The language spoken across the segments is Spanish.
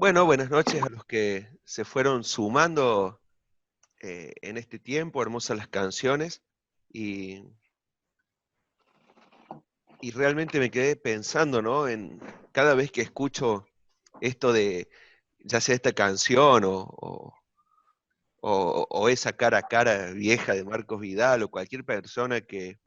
Bueno, buenas noches a los que se fueron sumando en este tiempo, hermosas las canciones, y, y realmente me quedé pensando, ¿no? En cada vez que escucho esto de, ya sea esta canción o esa cara a cara vieja de Marcos Vidal, o cualquier persona que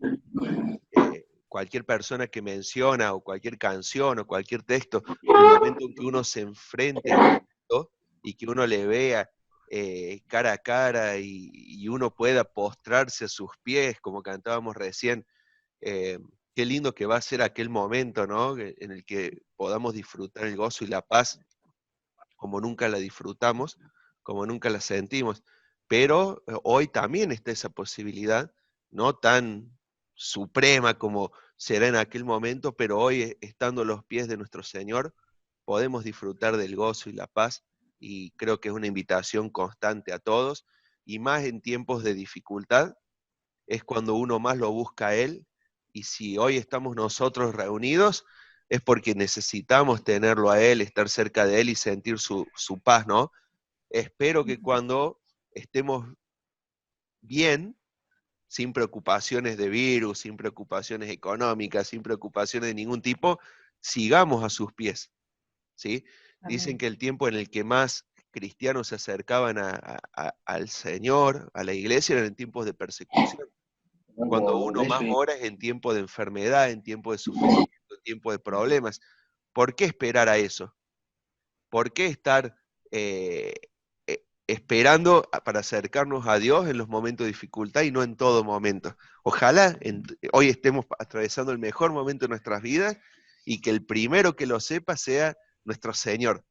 menciona, o cualquier canción, o cualquier texto, el momento en que uno se enfrente a Cristo y que uno le vea cara a cara y uno pueda postrarse a sus pies, como cantábamos recién, eh, qué lindo que va a ser aquel momento, ¿no? En el que podamos disfrutar el gozo y la paz como nunca la disfrutamos, como nunca la sentimos. Pero hoy también está esa posibilidad, no tan suprema como será en aquel momento, pero hoy, estando a los pies de nuestro Señor, podemos disfrutar del gozo y la paz, y creo que es una invitación constante a todos, y más en tiempos de dificultad, es cuando uno más lo busca a Él, y si hoy estamos nosotros reunidos, es porque necesitamos tenerlo a Él, estar cerca de Él y sentir su paz, ¿no? Espero que cuando estemos bien, sin preocupaciones de virus, sin preocupaciones económicas, sin preocupaciones de ningún tipo, sigamos a sus pies, ¿sí? Dicen Amén. que el tiempo en el que más cristianos se acercaban al Señor, a la iglesia, eran en tiempos de persecución. Cuando uno más ora es en tiempo de enfermedad, en tiempo de sufrimiento, en tiempo de problemas. ¿Por qué esperar a eso? ¿Por qué estar eh, esperando para acercarnos a Dios en los momentos de dificultad y no en todo momento? Ojalá hoy estemos atravesando el mejor momento de nuestras vidas y que el primero que lo sepa sea nuestro Señor.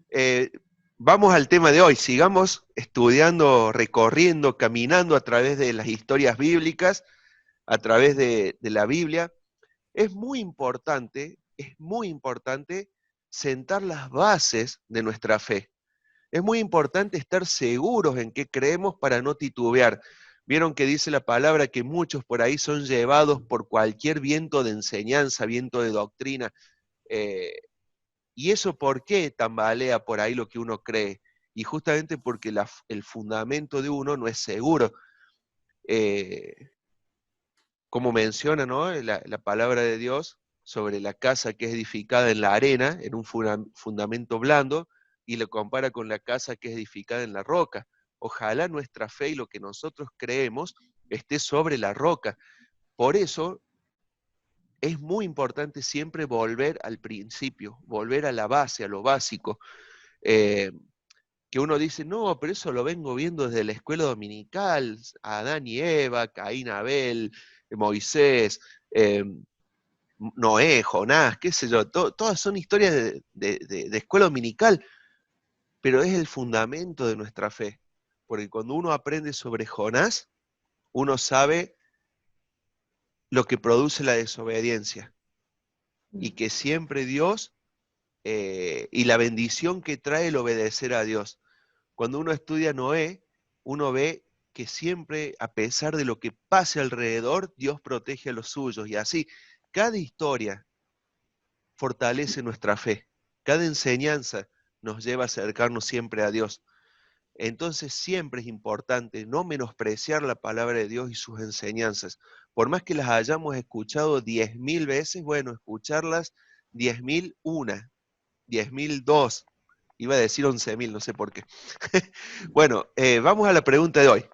Eh, Vamos al tema de hoy, sigamos estudiando, recorriendo, caminando a través de las historias bíblicas, a través de la Biblia. Es muy importante sentar las bases de nuestra fe. Es muy importante estar seguros en qué creemos para no titubear. Vieron que dice la palabra que muchos por ahí son llevados por cualquier viento de enseñanza, viento de doctrina. eh, ¿Y eso por qué tambalea por ahí lo que uno cree? Y justamente porque el fundamento de uno no es seguro. Eh, Como menciona, ¿no? La palabra de Dios sobre la casa que es edificada en la arena, en un fundamento blando, y lo compara con la casa que es edificada en la roca. Ojalá nuestra fe y lo que nosotros creemos esté sobre la roca. Por eso es muy importante siempre volver al principio, volver a la base, a lo básico. Eh, que uno dice, no, pero eso lo vengo viendo desde la escuela dominical, Adán y Eva, Caín, Abel, Moisés, eh, Noé, Jonás, qué sé yo, todas son historias de escuela dominical, pero es el fundamento de nuestra fe, porque cuando uno aprende sobre Jonás, uno sabe lo que produce la desobediencia, y que siempre Dios, y la bendición que trae el obedecer a Dios. Cuando uno estudia Noé, uno ve que siempre, a pesar de lo que pase alrededor, Dios protege a los suyos, y así, cada historia fortalece nuestra fe. Cada enseñanza nos lleva a acercarnos siempre a Dios. Entonces siempre es importante no menospreciar la palabra de Dios y sus enseñanzas. Por más que las hayamos escuchado 10.000 veces, bueno, escucharlas 10.001, 10.002. Iba a decir 11.000, no sé por qué. Bueno, vamos a la pregunta de hoy.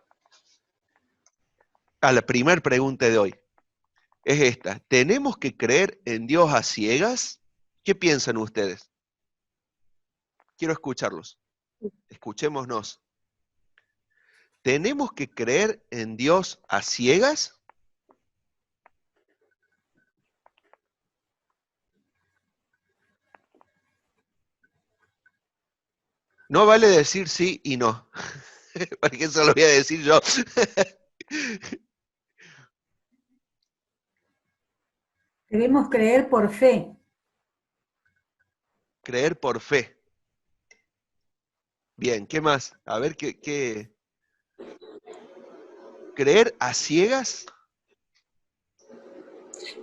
A la primera pregunta de hoy. Es esta. ¿Tenemos que creer en Dios a ciegas? ¿Qué piensan ustedes? Quiero escucharlos. Escuchémonos. ¿Tenemos que creer en Dios a ciegas? No vale decir sí y no, porque eso lo voy a decir yo. Debemos creer por fe. Creer por fe. Bien, ¿qué más? A ver, ¿qué? ¿Creer a ciegas?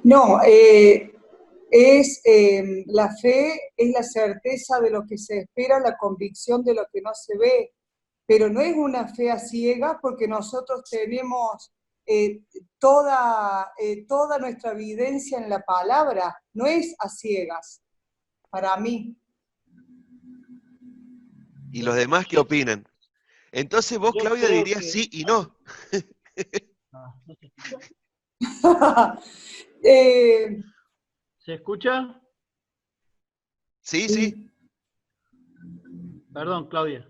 No, La fe es la certeza de lo que se espera, la convicción de lo que no se ve, pero no es una fe a ciegas porque nosotros tenemos toda nuestra evidencia en la palabra, no es a ciegas, para mí. ¿Y los demás qué opinan? Entonces vos, Yo Claudia, creo dirías que... sí y no. ¿No se escucha? Eh, ¿Se escucha? Sí, sí. Perdón, Claudia.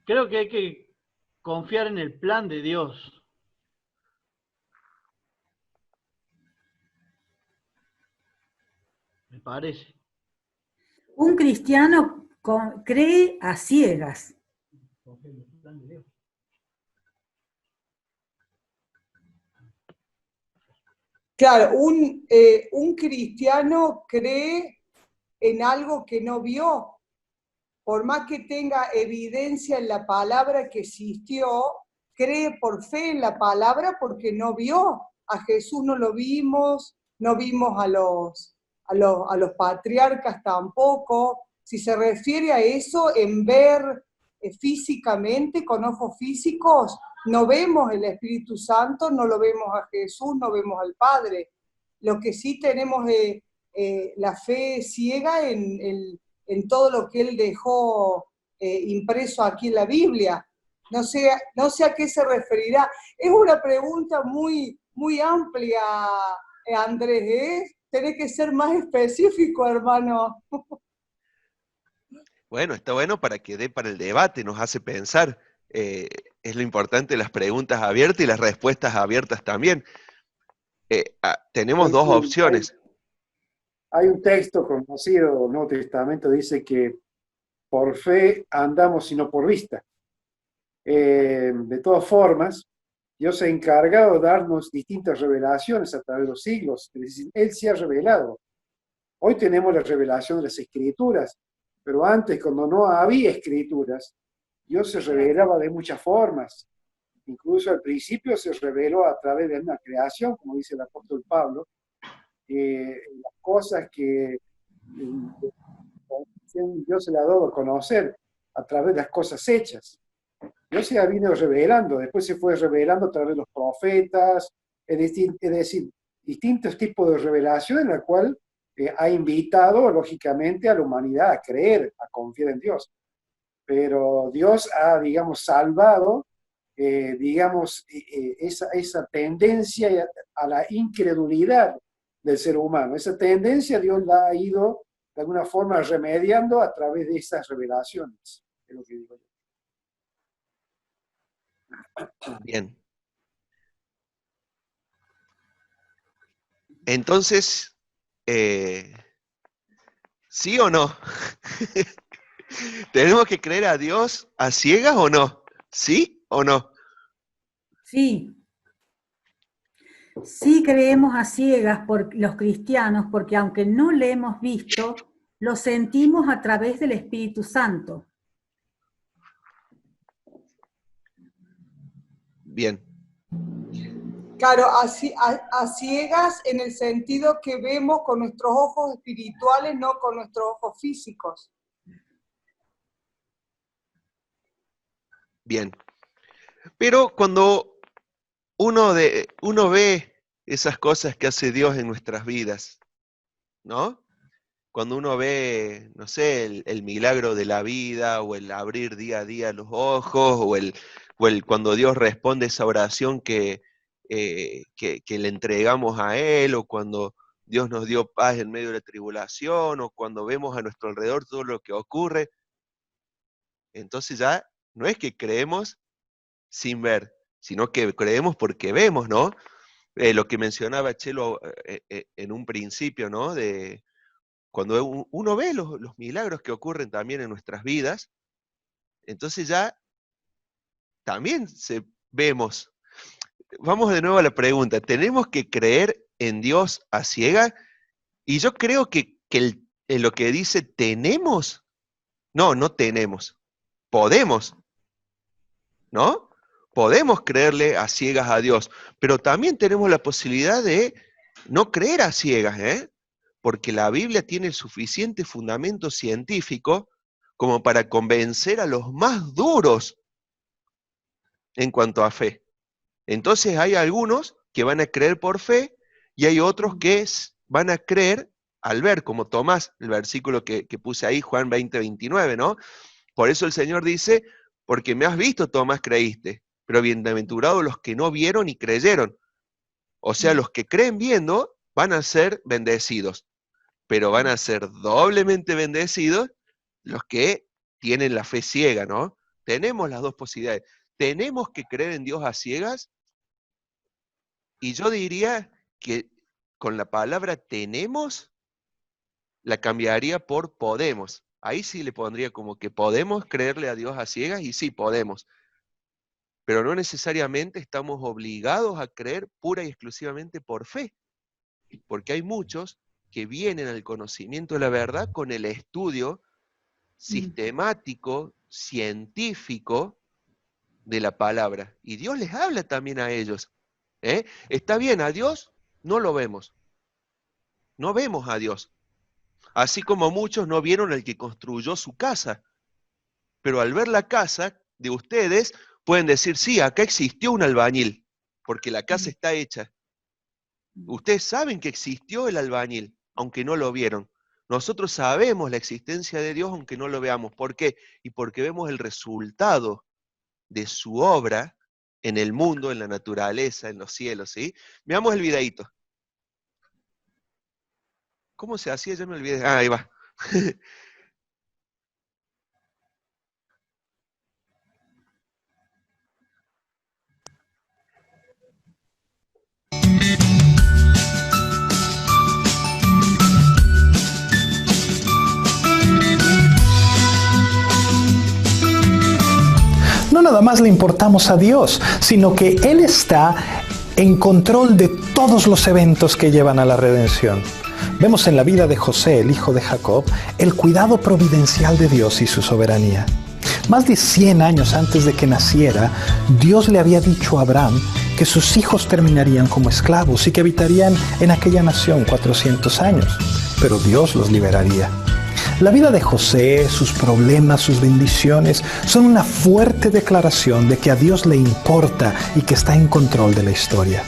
Creo que hay que confiar en el plan de Dios. Me parece. Un cristiano cree a ciegas. Confía en el plan de Dios. claro, un cristiano cree en algo que no vio, por más que tenga evidencia en la palabra que existió, cree por fe en la palabra porque no vio. A Jesús no lo vimos, no vimos a los patriarcas tampoco. Si se refiere a eso, en ver físicamente, con ojos físicos, no vemos el Espíritu Santo, no lo vemos a Jesús, no vemos al Padre. Lo que sí tenemos la fe ciega en todo lo que él dejó impreso aquí en la Biblia. No sé a qué se referirá. Es una pregunta muy amplia, Andrés, ¿eh? Tenés que ser más específico, hermano. Bueno, está bueno para que dé para el debate, nos hace pensar. Es lo importante, las preguntas abiertas y las respuestas abiertas también. Tenemos dos opciones. Hay un texto conocido del Nuevo Testamento, dice que por fe andamos y no por vista. De todas formas, Dios se ha encargado de darnos distintas revelaciones a través de los siglos. Es decir, Él se ha revelado. Hoy tenemos la revelación de las Escrituras, pero antes, cuando no había Escrituras, Dios se revelaba de muchas formas. Incluso al principio se reveló a través de una creación, como dice el apóstol Pablo, las cosas que Dios se le ha dado a conocer a través de las cosas hechas. Dios se ha venido revelando, después se fue revelando a través de los profetas, es decir, distintos tipos de revelación en la cual ha invitado, lógicamente, a la humanidad a creer, a confiar en Dios. Pero Dios ha, digamos, salvado, esa tendencia a la incredulidad del ser humano. Esa tendencia Dios la ha ido, de alguna forma, remediando a través de esas revelaciones, es lo que digo yo. Bien. Entonces, ¿sí o no? ¿Tenemos que creer a Dios a ciegas o no? ¿Sí o no? Sí. Sí creemos a ciegas por los cristianos, porque aunque no le hemos visto, lo sentimos a través del Espíritu Santo. Bien. Claro, a ciegas en el sentido que vemos con nuestros ojos espirituales, no con nuestros ojos físicos. Bien. Pero cuando uno ve esas cosas que hace Dios en nuestras vidas, ¿no? Cuando uno ve, no sé, el milagro de la vida, o el abrir día a día los ojos, o cuando Dios responde esa oración que le entregamos a Él, o cuando Dios nos dio paz en medio de la tribulación, o cuando vemos a nuestro alrededor todo lo que ocurre, entonces ya no es que creemos sin ver, sino que creemos porque vemos, ¿no? Lo que mencionaba Chelo en un principio, ¿no? De cuando uno ve los milagros que ocurren también en nuestras vidas, entonces ya también vemos. Vamos de nuevo a la pregunta, ¿tenemos que creer en Dios a ciega? Y yo creo que en lo que dice tenemos, no tenemos, podemos, ¿no? Podemos creerle a ciegas a Dios, pero también tenemos la posibilidad de no creer a ciegas, porque la Biblia tiene el suficiente fundamento científico como para convencer a los más duros en cuanto a fe. Entonces hay algunos que van a creer por fe y hay otros que van a creer al ver, como Tomás, el versículo que puse ahí, Juan 20:29, ¿no? Por eso el Señor dice, porque me has visto, Tomás, creíste, pero bienaventurados los que no vieron y creyeron. O sea, los que creen viendo van a ser bendecidos, pero van a ser doblemente bendecidos los que tienen la fe ciega, ¿no? Tenemos las dos posibilidades. Tenemos que creer en Dios a ciegas, y yo diría que con la palabra tenemos, la cambiaría por podemos. Ahí sí le pondría como que podemos creerle a Dios a ciegas, y sí, podemos. Pero no necesariamente estamos obligados a creer pura y exclusivamente por fe, porque hay muchos que vienen al conocimiento de la verdad con el estudio sistemático, científico de la palabra. Y Dios les habla también a ellos. Está bien, a Dios no lo vemos. No vemos a Dios. Así como muchos no vieron al que construyó su casa. Pero al ver la casa de ustedes, pueden decir, sí, acá existió un albañil, porque la casa está hecha. Ustedes saben que existió el albañil, aunque no lo vieron. Nosotros sabemos la existencia de Dios, aunque no lo veamos. ¿Por qué? Y porque vemos el resultado de su obra en el mundo, en la naturaleza, en los cielos, ¿sí? Veamos el videíto. ¿Cómo se hacía? Ya me olvidé. Ah, ahí va. No nada más le importamos a Dios, sino que Él está en control de todos los eventos que llevan a la redención. Vemos en la vida de José, el hijo de Jacob, el cuidado providencial de Dios y su soberanía. Más de 100 años antes de que naciera, Dios le había dicho a Abraham que sus hijos terminarían como esclavos y que habitarían en aquella nación 400 años, pero Dios los liberaría. La vida de José, sus problemas, sus bendiciones, son una fuerte declaración de que a Dios le importa y que está en control de la historia.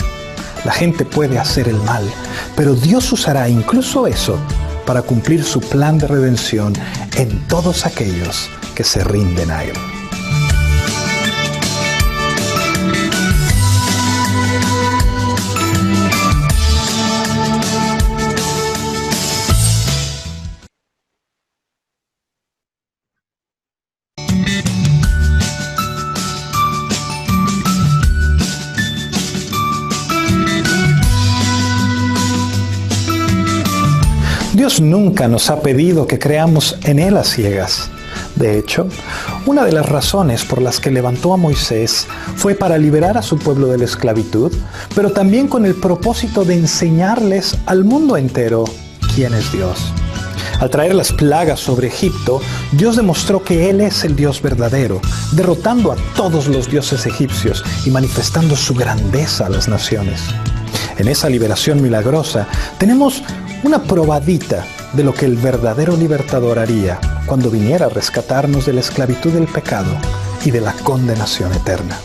La gente puede hacer el mal, pero Dios usará incluso eso para cumplir su plan de redención en todos aquellos que se rinden a Él. Dios nunca nos ha pedido que creamos en Él a ciegas. De hecho, una de las razones por las que levantó a Moisés fue para liberar a su pueblo de la esclavitud, pero también con el propósito de enseñarles al mundo entero quién es Dios. Al traer las plagas sobre Egipto, Dios demostró que Él es el Dios verdadero, derrotando a todos los dioses egipcios y manifestando su grandeza a las naciones. En esa liberación milagrosa tenemos una probadita de lo que el verdadero libertador haría cuando viniera a rescatarnos de la esclavitud del pecado y de la condenación eterna.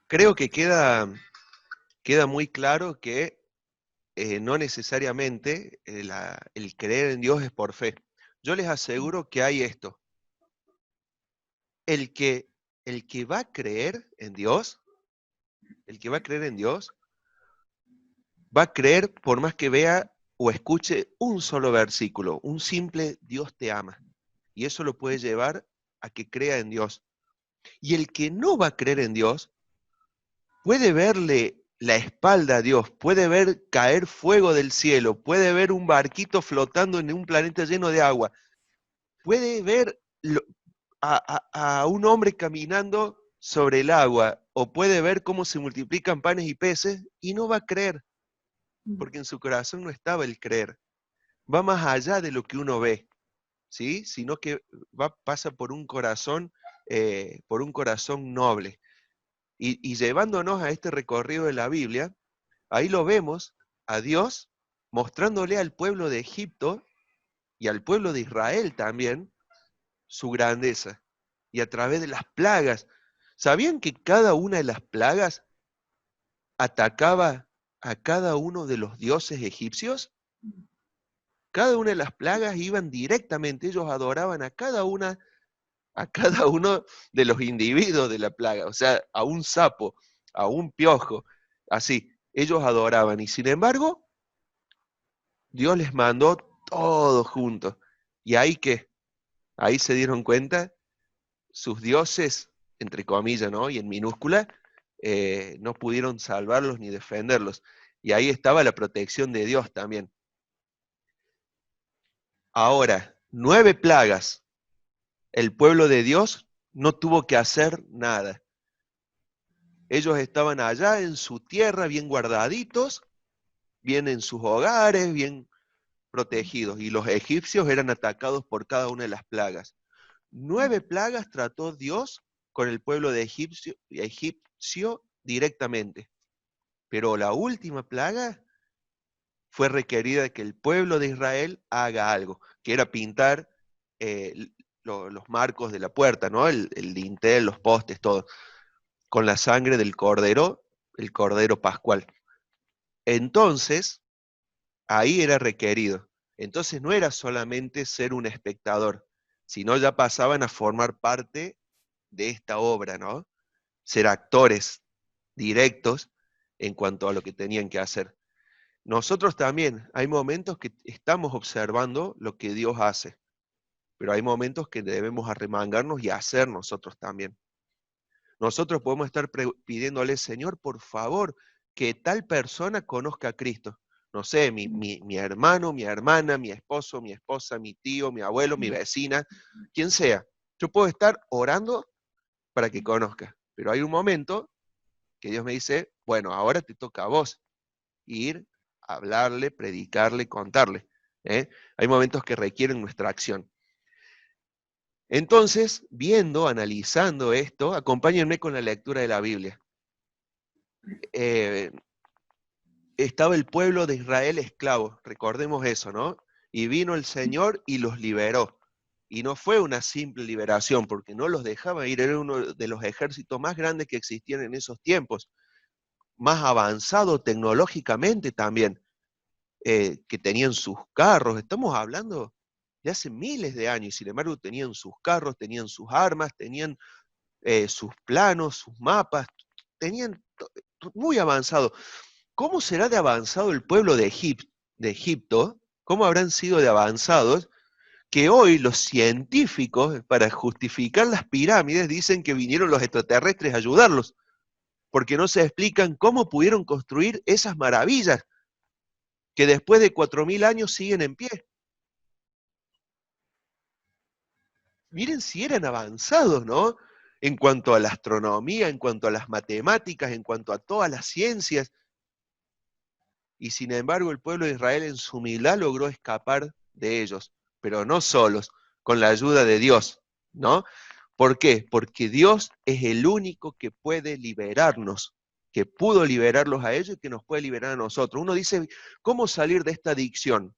Creo que queda muy claro que no necesariamente el creer en Dios es por fe. Yo les aseguro que hay esto. El que va a creer en Dios, va a creer por más que vea o escuche un solo versículo, un simple Dios te ama. Y eso lo puede llevar a que crea en Dios. Y el que no va a creer en Dios, puede verle la espalda a Dios, puede ver caer fuego del cielo, puede ver un barquito flotando en un planeta lleno de agua, puede ver a un hombre caminando sobre el agua, o puede ver cómo se multiplican panes y peces, y no va a creer, porque en su corazón no estaba el creer. va más allá de lo que uno ve, ¿sí? Sino que pasa por un corazón noble. Y llevándonos a este recorrido de la Biblia, ahí lo vemos a Dios mostrándole al pueblo de Egipto y al pueblo de Israel también su grandeza. Y a través de las plagas. ¿Sabían que cada una de las plagas atacaba a cada uno de los dioses egipcios? Cada una de las plagas iban directamente, ellos adoraban a cada uno de los individuos de la plaga, o sea, a un sapo, a un piojo, así, ellos adoraban. Y sin embargo, Dios les mandó todo juntos. Y ahí se dieron cuenta, sus dioses, entre comillas, ¿no? Y en minúscula, no pudieron salvarlos ni defenderlos. Y ahí estaba la protección de Dios también. Ahora, 9 plagas. El pueblo de Dios no tuvo que hacer nada. Ellos estaban allá en su tierra, bien guardaditos, bien en sus hogares, bien protegidos. Y los egipcios eran atacados por cada una de las plagas. 9 plagas trató Dios con el pueblo de egipcio directamente. Pero la última plaga fue requerida de que el pueblo de Israel haga algo, que era pintar los marcos de la puerta, ¿no? El dintel, los postes, todo, con la sangre del cordero, el cordero pascual. Entonces, ahí era requerido. Entonces no era solamente ser un espectador, sino ya pasaban a formar parte de esta obra, ¿no? Ser actores directos en cuanto a lo que tenían que hacer. Nosotros también, hay momentos que estamos observando lo que Dios hace, pero hay momentos que debemos arremangarnos y hacer nosotros también. Nosotros podemos estar pidiéndole, Señor, por favor, que tal persona conozca a Cristo. No sé, mi hermano, mi hermana, mi esposo, mi esposa, mi tío, mi abuelo, mi vecina, quien sea. Yo puedo estar orando para que conozca, pero hay un momento que Dios me dice, bueno, ahora te toca a vos ir, hablarle, predicarle, contarle. Hay momentos que requieren nuestra acción. Entonces, analizando esto, acompáñenme con la lectura de la Biblia. Estaba el pueblo de Israel esclavo, recordemos eso, ¿no? Y vino el Señor y los liberó. Y no fue una simple liberación, porque no los dejaba ir, era uno de los ejércitos más grandes que existían en esos tiempos, más avanzado tecnológicamente también, que tenían sus carros, estamos hablando de hace miles de años, y sin embargo tenían sus carros, tenían sus armas, tenían sus planos, sus mapas, tenían muy avanzado. ¿Cómo será de avanzado el pueblo de Egipto? ¿Cómo habrán sido de avanzados que hoy los científicos, para justificar las pirámides, dicen que vinieron los extraterrestres a ayudarlos? Porque no se explican cómo pudieron construir esas maravillas que después de 4000 años siguen en pie. Miren si eran avanzados, ¿no? En cuanto a la astronomía, en cuanto a las matemáticas, en cuanto a todas las ciencias. Y sin embargo el pueblo de Israel en su humildad logró escapar de ellos, pero no solos, con la ayuda de Dios, ¿no? ¿Por qué? Porque Dios es el único que puede liberarnos, que pudo liberarlos a ellos y que nos puede liberar a nosotros. Uno dice, ¿cómo salir de esta adicción?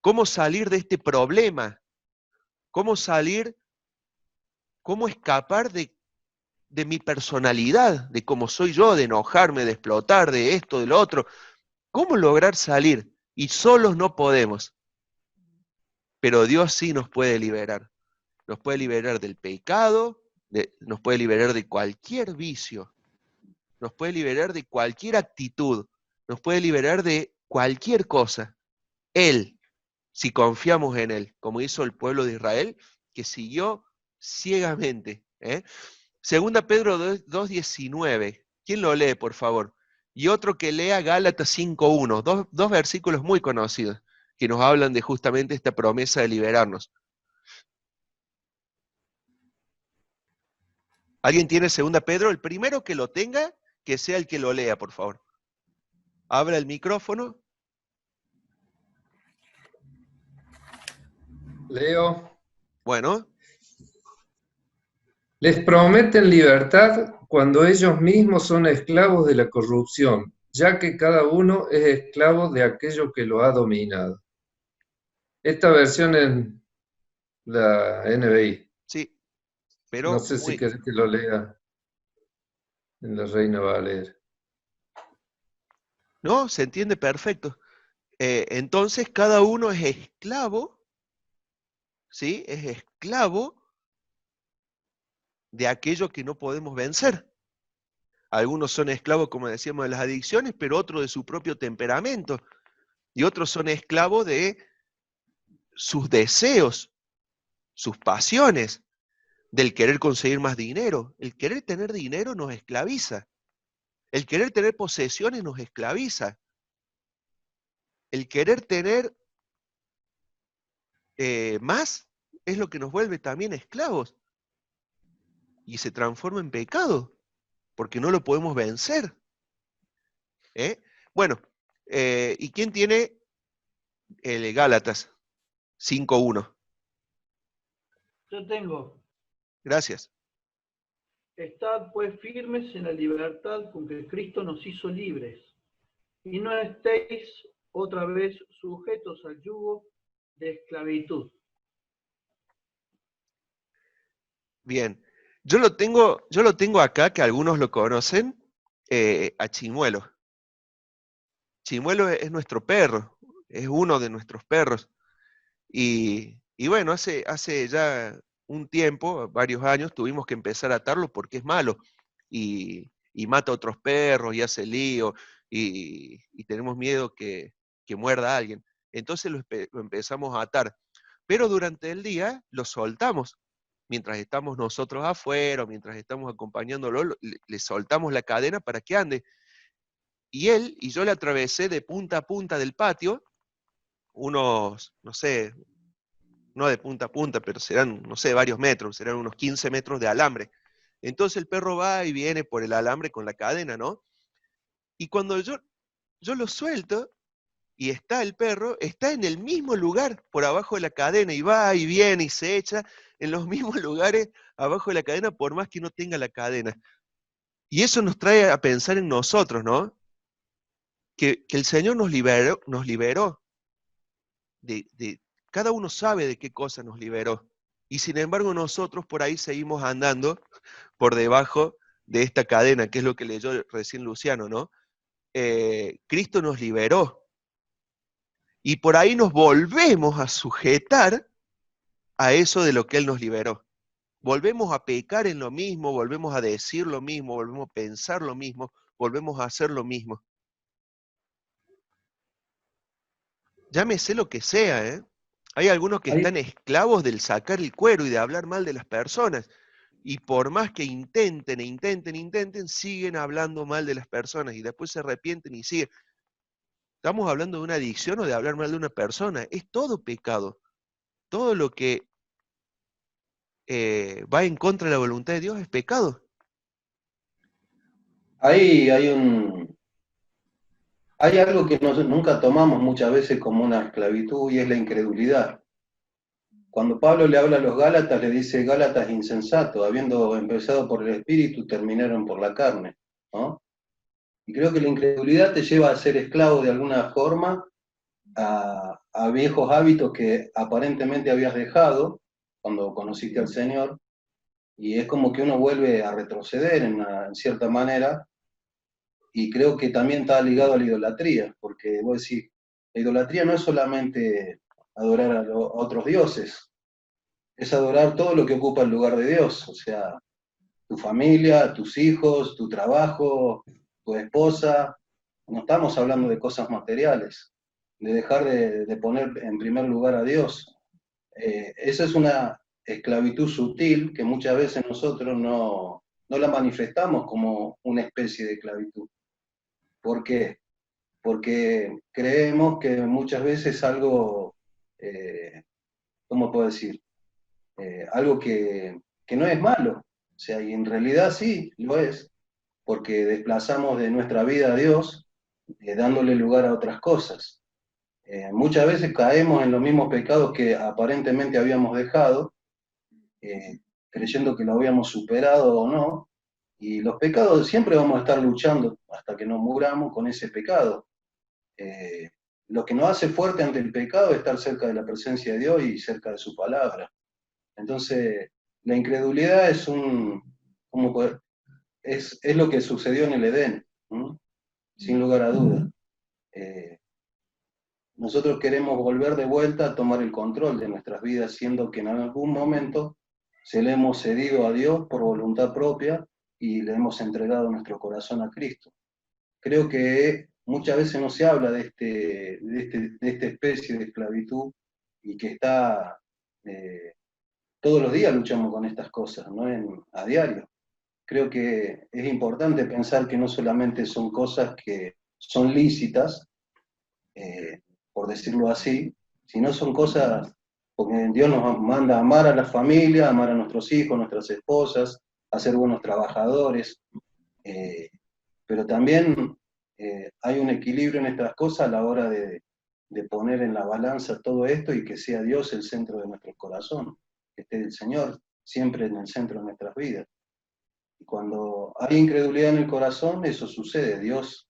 ¿Cómo salir de este problema? ¿Cómo escapar de mi personalidad, de cómo soy yo, de enojarme, de explotar, de esto, de lo otro? ¿Cómo lograr salir? Y solos no podemos. Pero Dios sí nos puede liberar. Nos puede liberar del pecado, nos puede liberar de cualquier vicio, nos puede liberar de cualquier actitud, nos puede liberar de cualquier cosa. Él, si confiamos en Él, como hizo el pueblo de Israel, que siguió ciegamente. Segunda Pedro 2:19. ¿Quién lo lee, por favor? Y otro que lea Gálatas 5:1. Dos versículos muy conocidos que nos hablan de justamente esta promesa de liberarnos. ¿Alguien tiene segunda Pedro? El primero que lo tenga, que sea el que lo lea, por favor. Abra el micrófono. Leo, Bueno, les prometen libertad cuando ellos mismos son esclavos de la corrupción, ya que cada uno es esclavo de aquello que lo ha dominado. Esta versión en la NBI. sí, No pero sé si querés que lo lea en la Reina Valera. no, se entiende perfecto. Entonces cada uno es esclavo, ¿sí? Es esclavo de aquello que no podemos vencer. Algunos son esclavos, como decíamos, de las adicciones, pero otros de su propio temperamento. Y otros son esclavos de sus deseos, sus pasiones, del querer conseguir más dinero. El querer tener dinero nos esclaviza. El querer tener posesiones nos esclaviza. El querer tener más es lo que nos vuelve también esclavos. Y se transforma en pecado, porque no lo podemos vencer. ¿Eh? Bueno, ¿y quién tiene el Gálatas 5:1? Yo tengo. Gracias. Estad pues firmes en la libertad con que Cristo nos hizo libres, y no estéis otra vez sujetos al yugo de esclavitud. Bien. Yo lo tengo acá, que algunos lo conocen, a Chimuelo. Chimuelo es nuestro perro, es uno de nuestros perros. Y bueno, hace ya un tiempo, varios años, tuvimos que empezar a atarlo porque es malo. Y mata a otros perros y hace lío. Y tenemos miedo que muerda a alguien. Entonces lo empezamos a atar. Pero durante el día lo soltamos. Mientras estamos nosotros afuera, mientras estamos acompañándolo, le soltamos la cadena para que ande. Y yo le atravesé de punta a punta del patio, unos, no sé, no de punta a punta, pero serán, no sé, varios metros, serán unos 15 metros de alambre. Entonces el perro va y viene por el alambre con la cadena, ¿no? Y cuando yo lo suelto y está el perro, está en el mismo lugar por abajo de la cadena y va y viene y se echa en los mismos lugares abajo de la cadena por más que no tenga la cadena. Y eso nos trae a pensar en nosotros, ¿no? Que el Señor nos liberó cada uno sabe de qué cosa nos liberó. Y sin embargo nosotros por ahí seguimos andando por debajo de esta cadena, que es lo que leyó recién Luciano, ¿no? Cristo nos liberó. Y por ahí nos volvemos a sujetar a eso de lo que Él nos liberó. Volvemos a pecar en lo mismo, volvemos a decir lo mismo, volvemos a pensar lo mismo, volvemos a hacer lo mismo. Llámese lo que sea, ¿eh? Hay algunos que están esclavos del sacar el cuero y de hablar mal de las personas. Y por más que intenten, siguen hablando mal de las personas y después se arrepienten y siguen. ¿Estamos hablando de una adicción o de hablar mal de una persona? Es todo pecado. Todo lo que va en contra de la voluntad de Dios es pecado. Ahí hay algo que nunca tomamos muchas veces como una esclavitud y es la incredulidad. Cuando Pablo le habla a los Gálatas, le dice: Gálatas insensato, habiendo empezado por el espíritu, terminaron por la carne, ¿no? Y creo que la incredulidad te lleva a ser esclavo de alguna forma a viejos hábitos que aparentemente habías dejado cuando conociste al Señor, y es como que uno vuelve a retroceder en cierta manera, y creo que también está ligado a la idolatría, porque vos decís, la idolatría no es solamente adorar a otros dioses, es adorar todo lo que ocupa el lugar de Dios, o sea, tu familia, tus hijos, tu trabajo, tu esposa. No estamos hablando de cosas materiales, de dejar de poner en primer lugar a Dios. Esa es una esclavitud sutil que muchas veces nosotros no la manifestamos como una especie de esclavitud. ¿Por qué? Porque creemos que muchas veces es algo, ¿cómo puedo decir? Algo que no es malo. O sea, y en realidad sí, lo es, porque desplazamos de nuestra vida a Dios, dándole lugar a otras cosas. Muchas veces caemos en los mismos pecados que aparentemente habíamos dejado, creyendo que lo habíamos superado o no, y los pecados siempre vamos a estar luchando hasta que nos muramos con ese pecado. Lo que nos hace fuerte ante el pecado es estar cerca de la presencia de Dios y cerca de su palabra. Entonces, la incredulidad es es lo que sucedió en el Edén, ¿no? Sin lugar a dudas. Nosotros queremos volver de vuelta a tomar el control de nuestras vidas, siendo que en algún momento se le hemos cedido a Dios por voluntad propia y le hemos entregado nuestro corazón a Cristo. Creo que muchas veces no se habla de esta especie de esclavitud y que está, todos los días luchamos con estas cosas, ¿no? A diario. Creo que es importante pensar que no solamente son cosas que son lícitas, por decirlo así, sino son cosas, porque Dios nos manda a amar a la familia, a amar a nuestros hijos, nuestras esposas, a ser buenos trabajadores, pero también hay un equilibrio en estas cosas a la hora de poner en la balanza todo esto y que sea Dios el centro de nuestro corazón, que esté el Señor siempre en el centro de nuestras vidas. Y cuando hay incredulidad en el corazón, eso sucede, Dios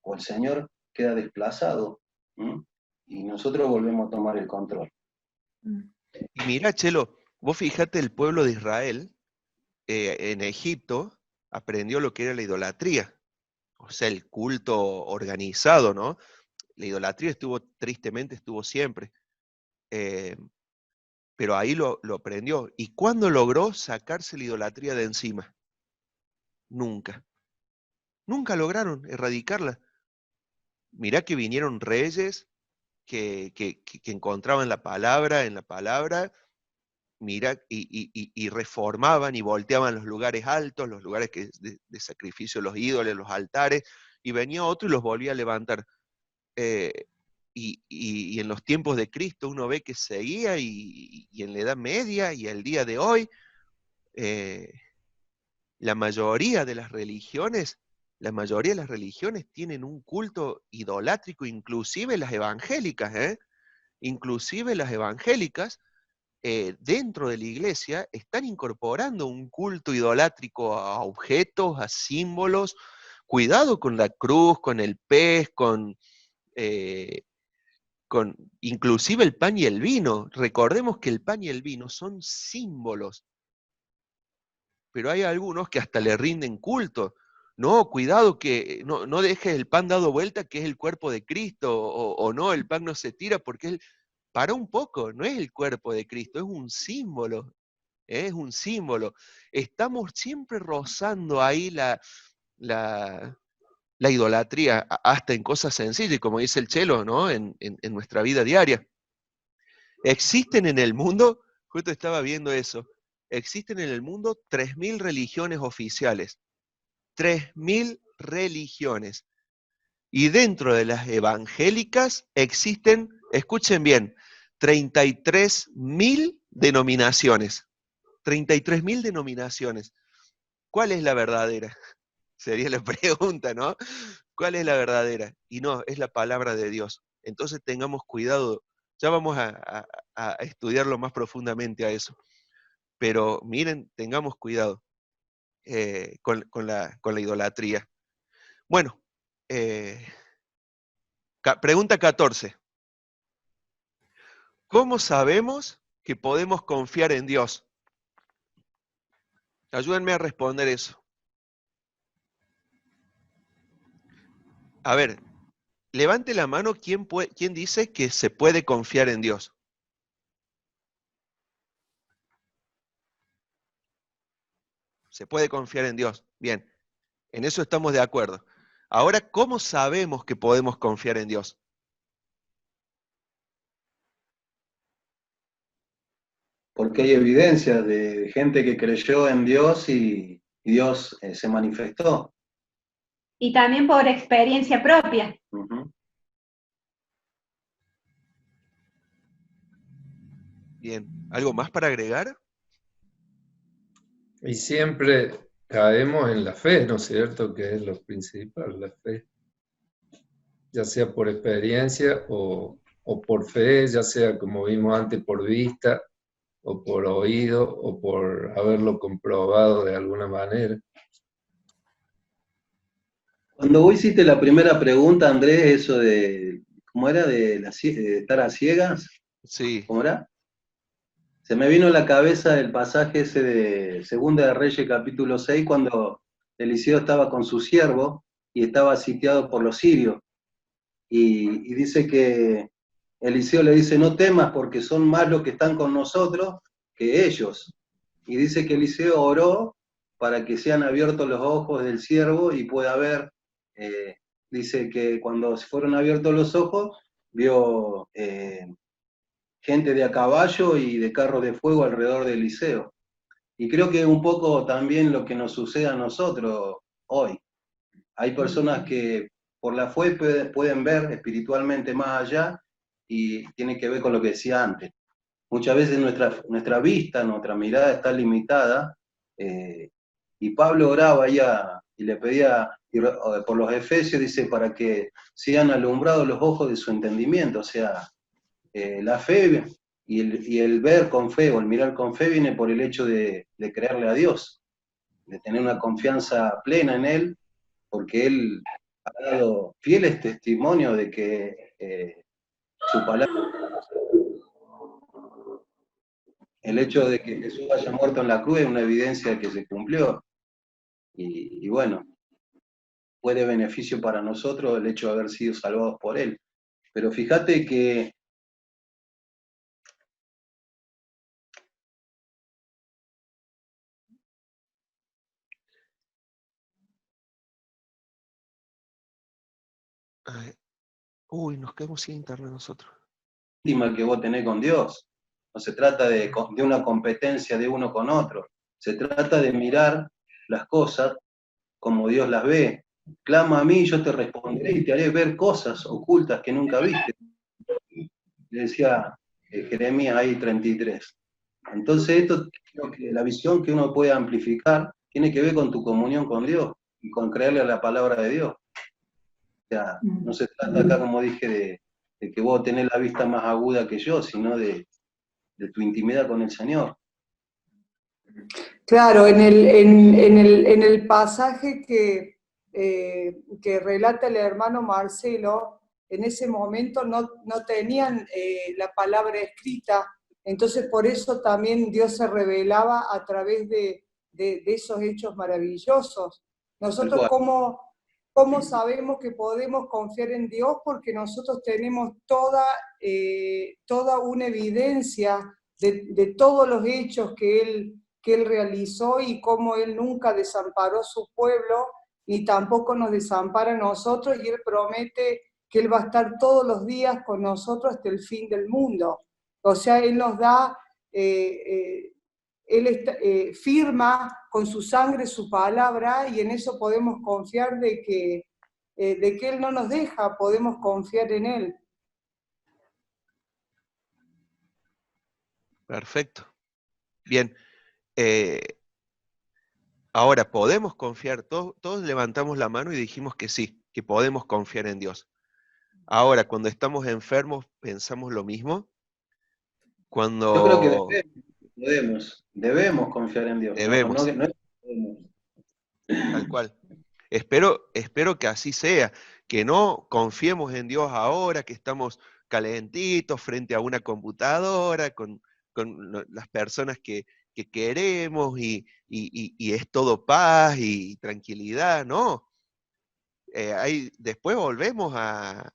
o el Señor queda desplazado, ¿m? Y nosotros volvemos a tomar el control. Y mira, Chelo, vos fíjate, el pueblo de Israel en Egipto aprendió lo que era la idolatría, o sea, el culto organizado, ¿no? La idolatría tristemente estuvo siempre, pero ahí lo aprendió. ¿Y cuándo logró sacarse la idolatría de encima? Nunca. Nunca lograron erradicarla. Mirá que vinieron reyes que encontraban la palabra en la palabra, mira, y reformaban y volteaban los lugares altos, los lugares de sacrificio, los ídolos, los altares, y venía otro y los volvía a levantar. Y en los tiempos de Cristo uno ve que seguía, y en la Edad Media y el día de hoy, la mayoría de las religiones tienen un culto idolátrico, inclusive las evangélicas, inclusive las evangélicas, dentro de la iglesia están incorporando un culto idolátrico a objetos, a símbolos. Cuidado con la cruz, con el pez, con inclusive el pan y el vino. Recordemos que el pan y el vino son símbolos, pero hay algunos que hasta le rinden culto. No, cuidado que no dejes el pan dado vuelta, que es el cuerpo de Cristo, o no, el pan no se tira porque para un poco, no es el cuerpo de Cristo, es un símbolo, es un símbolo. Estamos siempre rozando ahí la idolatría, hasta en cosas sencillas, como dice el Chelo, ¿no? En nuestra vida diaria. Existen en el mundo, justo estaba viendo eso, existen en el mundo 3.000 religiones oficiales. 3.000 religiones. Y dentro de las evangélicas existen, escuchen bien, 33.000 denominaciones. 33.000 denominaciones. ¿Cuál es la verdadera? Sería la pregunta, ¿no? ¿Cuál es la verdadera? Y no, es la palabra de Dios. Entonces tengamos cuidado. Ya vamos a estudiarlo más profundamente a eso. Pero miren, tengamos cuidado con la idolatría. Bueno, pregunta 14. ¿Cómo sabemos que podemos confiar en Dios? Ayúdenme a responder eso. A ver, levante la mano quién dice que se puede confiar en Dios. Se puede confiar en Dios. Bien, en eso estamos de acuerdo. Ahora, ¿cómo sabemos que podemos confiar en Dios? Porque hay evidencia de gente que creyó en Dios y Dios se manifestó. Y también por experiencia propia. Uh-huh. Bien, ¿algo más para agregar? Y siempre caemos en la fe, ¿no es cierto? Que es lo principal, la fe. Ya sea por experiencia o o por fe, ya sea como vimos antes por vista, o por oído, o por haberlo comprobado de alguna manera. Cuando vos hiciste la primera pregunta, Andrés, eso de, ¿cómo era? De estar a ciegas, Sí, ¿cómo era? Se me vino a la cabeza el pasaje ese de Segunda de Reyes capítulo 6, cuando Eliseo estaba con su siervo y estaba sitiado por los sirios. Y dice que Eliseo le dice, no temas porque son más los que están con nosotros que ellos. Y dice que Eliseo oró para que sean abiertos los ojos del siervo y pueda ver. Dice que cuando fueron abiertos los ojos, vio gente de a caballo y de carros de fuego alrededor de Eliseo. Y creo que un poco también lo que nos sucede a nosotros hoy. Hay personas que por la fe pueden ver espiritualmente más allá y tiene que ver con lo que decía antes. Muchas veces nuestra vista, nuestra mirada está limitada, y Pablo oraba allá y le pedía por los Efesios, dice, para que sean alumbrados los ojos de su entendimiento, o sea, la fe y el ver con fe o el mirar con fe viene por el hecho de creerle a Dios, de tener una confianza plena en Él, porque Él ha dado fieles testimonios de que su palabra, el hecho de que Jesús haya muerto en la cruz es una evidencia de que se cumplió. Y bueno, fue de beneficio para nosotros el hecho de haber sido salvados por Él. Pero fíjate que ay, uy, nos quedamos sin internet nosotros. íntima que vos tenés con Dios. No se trata de una competencia de uno con otro. Se trata de mirar las cosas como Dios las ve. Clama a mí, yo te responderé y te haré ver cosas ocultas que nunca viste. Le decía Jeremías ahí 33. Entonces esto creo que la visión que uno puede amplificar tiene que ver con tu comunión con Dios y con creerle a la palabra de Dios. O sea, no se trata acá, como dije, de que vos tenés la vista más aguda que yo, sino de tu intimidad con el Señor. Claro, en el pasaje que relata el hermano Marcelo, en ese momento no tenían la palabra escrita, entonces por eso también Dios se revelaba a través de esos hechos maravillosos. Nosotros, ¿cómo sabemos que podemos confiar en Dios? Porque nosotros tenemos toda una evidencia de todos los hechos que Él realizó y cómo Él nunca desamparó a su pueblo, ni tampoco nos desampara a nosotros, y Él promete que Él va a estar todos los días con nosotros hasta el fin del mundo. O sea, Él nos da, Él firma con su sangre su palabra, y en eso podemos confiar de que Él no nos deja, podemos confiar en Él. Perfecto. Bien. Ahora, ¿podemos confiar? Todos levantamos la mano y dijimos que sí, que podemos confiar en Dios. Ahora, cuando estamos enfermos, ¿pensamos lo mismo? Yo creo que Cuando debemos confiar en Dios. debemos, No es que debemos. tal cual. Espero que así sea, que no confiemos en Dios ahora, que estamos calentitos frente a una computadora con las personas que queremos y es todo paz y tranquilidad, ¿no? Después volvemos a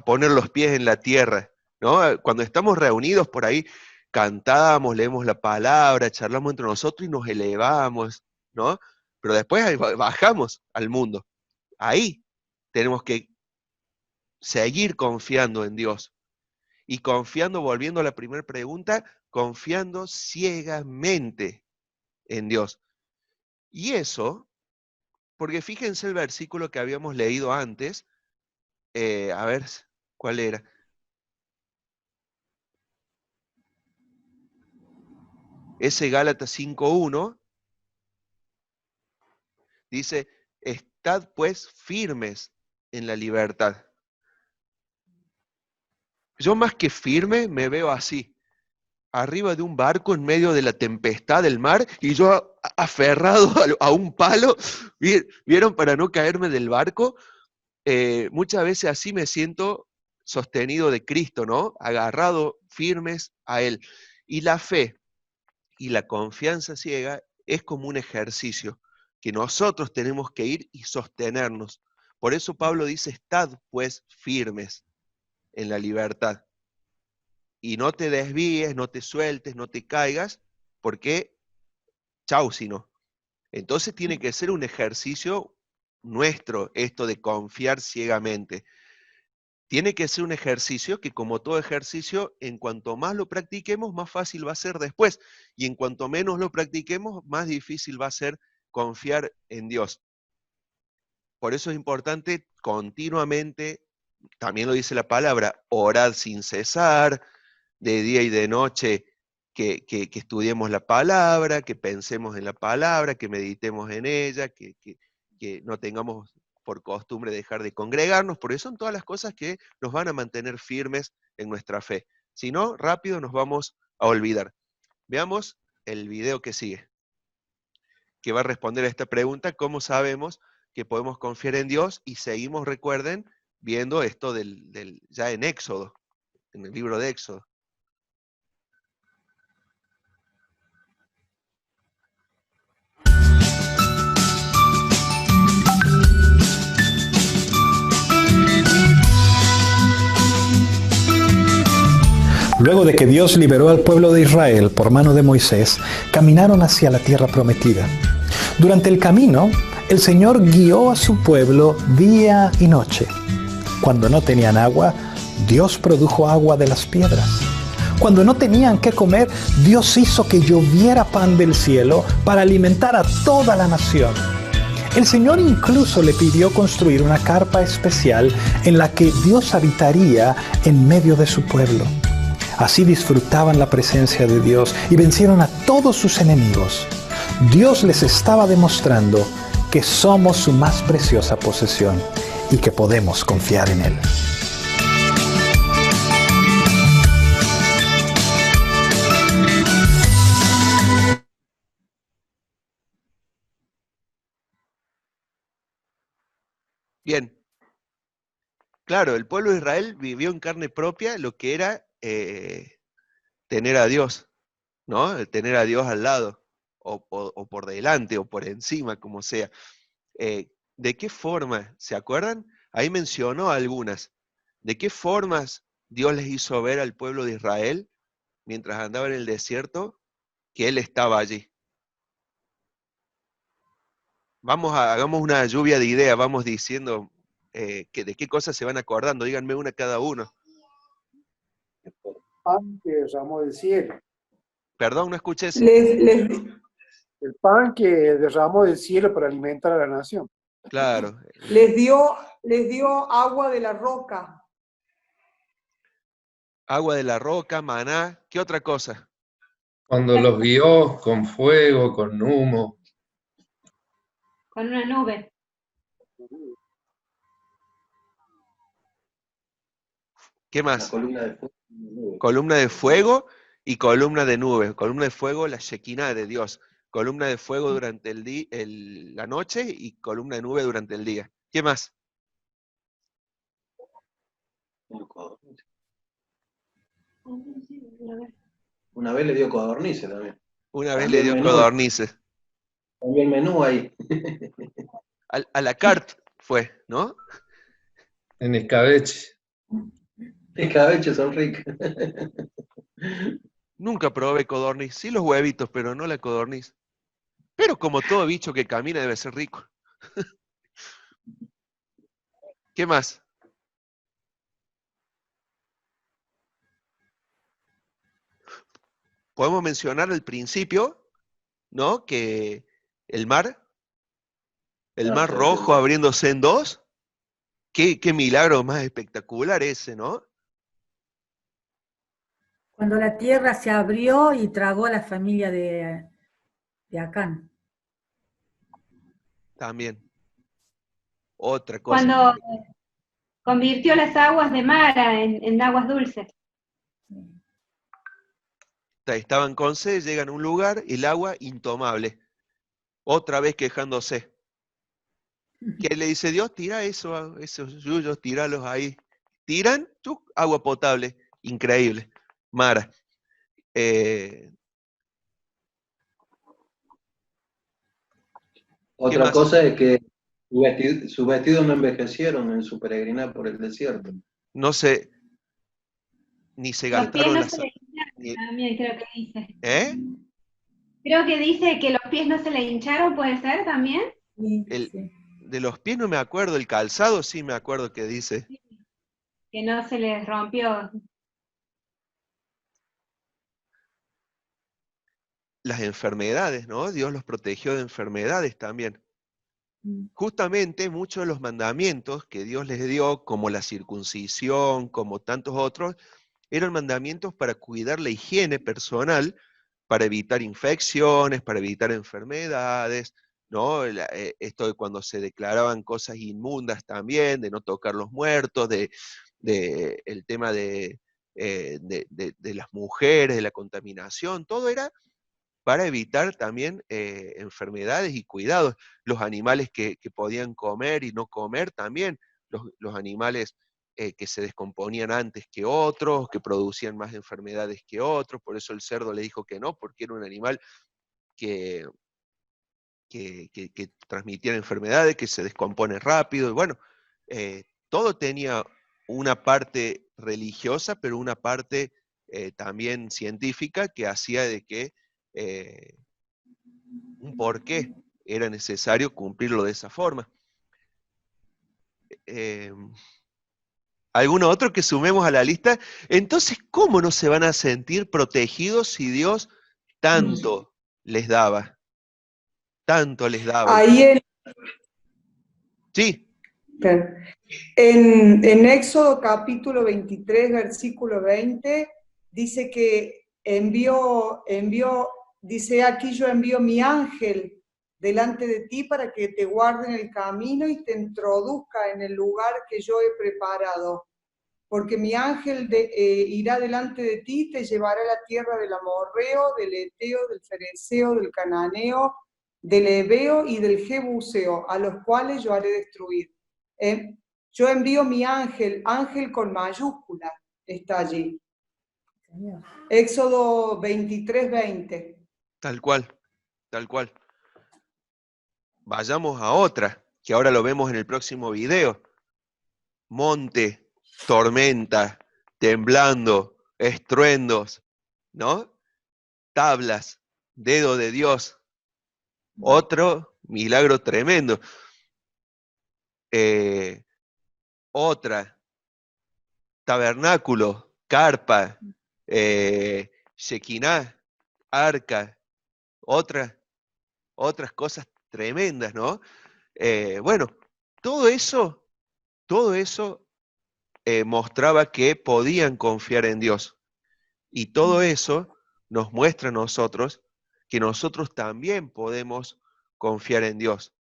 poner los pies en la tierra, ¿no? Cuando estamos reunidos por ahí, cantamos, leemos la palabra, charlamos entre nosotros y nos elevamos, ¿no? Pero después ahí bajamos al mundo. Ahí tenemos que seguir confiando en Dios. Y confiando, volviendo a la primera pregunta, confiando ciegamente en Dios. Y eso, porque fíjense el versículo que habíamos leído antes, a ver, ¿cuál era? Ese Gálatas 5:1 dice, estad pues firmes en la libertad. Yo más que firme me veo así, arriba de un barco en medio de la tempestad del mar, y yo aferrado a un palo, ¿vieron? Para no caerme del barco. Muchas veces así me siento sostenido de Cristo, ¿no? Agarrado firmes a Él. Y la fe y la confianza ciega es como un ejercicio que nosotros tenemos que ir y sostenernos. Por eso Pablo dice, estad pues firmes en la libertad. Y no te desvíes, no te sueltes, no te caigas, porque chau si no. Entonces tiene que ser un ejercicio nuestro, esto de confiar ciegamente. Tiene que ser un ejercicio que, como todo ejercicio, en cuanto más lo practiquemos, más fácil va a ser después. Y en cuanto menos lo practiquemos, más difícil va a ser confiar en Dios. Por eso es importante continuamente, también lo dice la palabra, orad sin cesar, de día y de noche, que estudiemos la palabra, que pensemos en la palabra, que meditemos en ella, que no tengamos por costumbre dejar de congregarnos, porque son todas las cosas que nos van a mantener firmes en nuestra fe. Si no, rápido nos vamos a olvidar. Veamos el video que sigue, que va a responder a esta pregunta: ¿cómo sabemos que podemos confiar en Dios? Y seguimos, recuerden, viendo esto ya en Éxodo, en el libro de Éxodo. Luego de que Dios liberó al pueblo de Israel por mano de Moisés, caminaron hacia la tierra prometida. Durante el camino, el Señor guió a su pueblo día y noche. Cuando no tenían agua, Dios produjo agua de las piedras. Cuando no tenían qué comer, Dios hizo que lloviera pan del cielo para alimentar a toda la nación. El Señor incluso le pidió construir una carpa especial en la que Dios habitaría en medio de su pueblo. Así disfrutaban la presencia de Dios y vencieron a todos sus enemigos. Dios les estaba demostrando que somos su más preciosa posesión y que podemos confiar en Él. Bien. Claro, el pueblo de Israel vivió en carne propia lo que era tener a Dios, ¿no? Tener a Dios al lado, o por delante, o por encima, como sea. ¿De qué forma? ¿Se acuerdan? Ahí mencionó algunas. ¿De qué formas Dios les hizo ver al pueblo de Israel mientras andaba en el desierto que Él estaba allí? Hagamos una lluvia de ideas, vamos diciendo de qué cosas se van acordando. Díganme una cada uno. Pan que derramó del cielo. Perdón, no escuché eso. El pan que derramó del cielo para alimentar a la nación. Claro. Les dio agua de la roca. Agua de la roca, maná, ¿qué otra cosa? Cuando los guió con fuego, con humo. Con una nube. ¿Qué Una más? columna de fuego. Columna de fuego y columna de nube. Columna de fuego, la Shekinah de Dios. Columna de fuego durante la noche y columna de nube durante el día. ¿Qué más? Una vez le dio codornices también. Una vez le dio codornices. Cambió el menú ahí. A la carte fue, ¿no? En escabeche. Escabeches son ricas. Nunca probé codorniz. Sí los huevitos, pero no la codorniz. Pero como todo bicho que camina debe ser rico. ¿Qué más? Podemos mencionar al principio, ¿no? Que el mar rojo abriéndose en dos. Qué milagro más espectacular ese, ¿no? Cuando la tierra se abrió y tragó a la familia de Acán. También. Otra cosa. convirtió las aguas de Mara en aguas dulces. Estaban con sed, llegan a un lugar, el agua intomable. Otra vez quejándose. ¿Qué le dice Dios? Tira eso, esos yuyos, tíralos ahí. Tiran, ¡tuc! Agua potable. Increíble. Mara. Otra más? cosa es que sus vestidos no envejecieron en su peregrinar por el desierto. No se, ni se Los pies gastaron no las... se le hincharon ni- también, creo que dice. ¿Eh? Creo que dice que los pies no se le hincharon, ¿puede ser también? Sí, El, sí. de los pies no me acuerdo, el calzado sí me acuerdo que dice. Que no se les rompió. Las enfermedades, ¿no? Dios los protegió de enfermedades también. Justamente muchos de los mandamientos que Dios les dio, como la circuncisión, como tantos otros, eran mandamientos para cuidar la higiene personal, para evitar infecciones, para evitar enfermedades, ¿no? Esto de cuando se declaraban cosas inmundas también, de no tocar los muertos, el tema de las mujeres, de la contaminación, todo era para evitar también enfermedades y cuidados. Los animales que podían comer y no comer también, los animales que se descomponían antes que otros, que producían más enfermedades que otros, por eso el cerdo le dijo que no, porque era un animal que, que transmitía enfermedades, que se descompone rápido, y bueno, todo tenía una parte religiosa, pero una parte también científica que hacía de que un por qué era necesario cumplirlo de esa forma. ¿Alguno otro que sumemos a la lista? Entonces, ¿cómo no se van a sentir protegidos si Dios tanto les daba? Tanto les daba. Ahí Sí, en Éxodo capítulo 23, versículo 20, dice que dice, aquí yo envío mi ángel delante de ti para que te guarde en el camino y te introduzca en el lugar que yo he preparado. Porque mi ángel irá delante de ti, te llevará a la tierra del amorreo, del eteo, del fereceo, del cananeo, del heveo y del jebuseo, a los cuales yo haré destruir. Yo envío mi ángel, ángel con mayúscula, está allí. Éxodo 23, 20. tal cual, tal cual. Vayamos a otra, que ahora lo vemos en el próximo video. Monte, tormenta, temblando, estruendos, ¿no? Tablas, dedo de Dios. Otro milagro tremendo. Otra, tabernáculo, carpa, Shekinah, arca, otras cosas tremendas, ¿no? Bueno, todo eso mostraba que podían confiar en Dios. Y todo eso nos muestra a nosotros que nosotros también podemos confiar en Dios.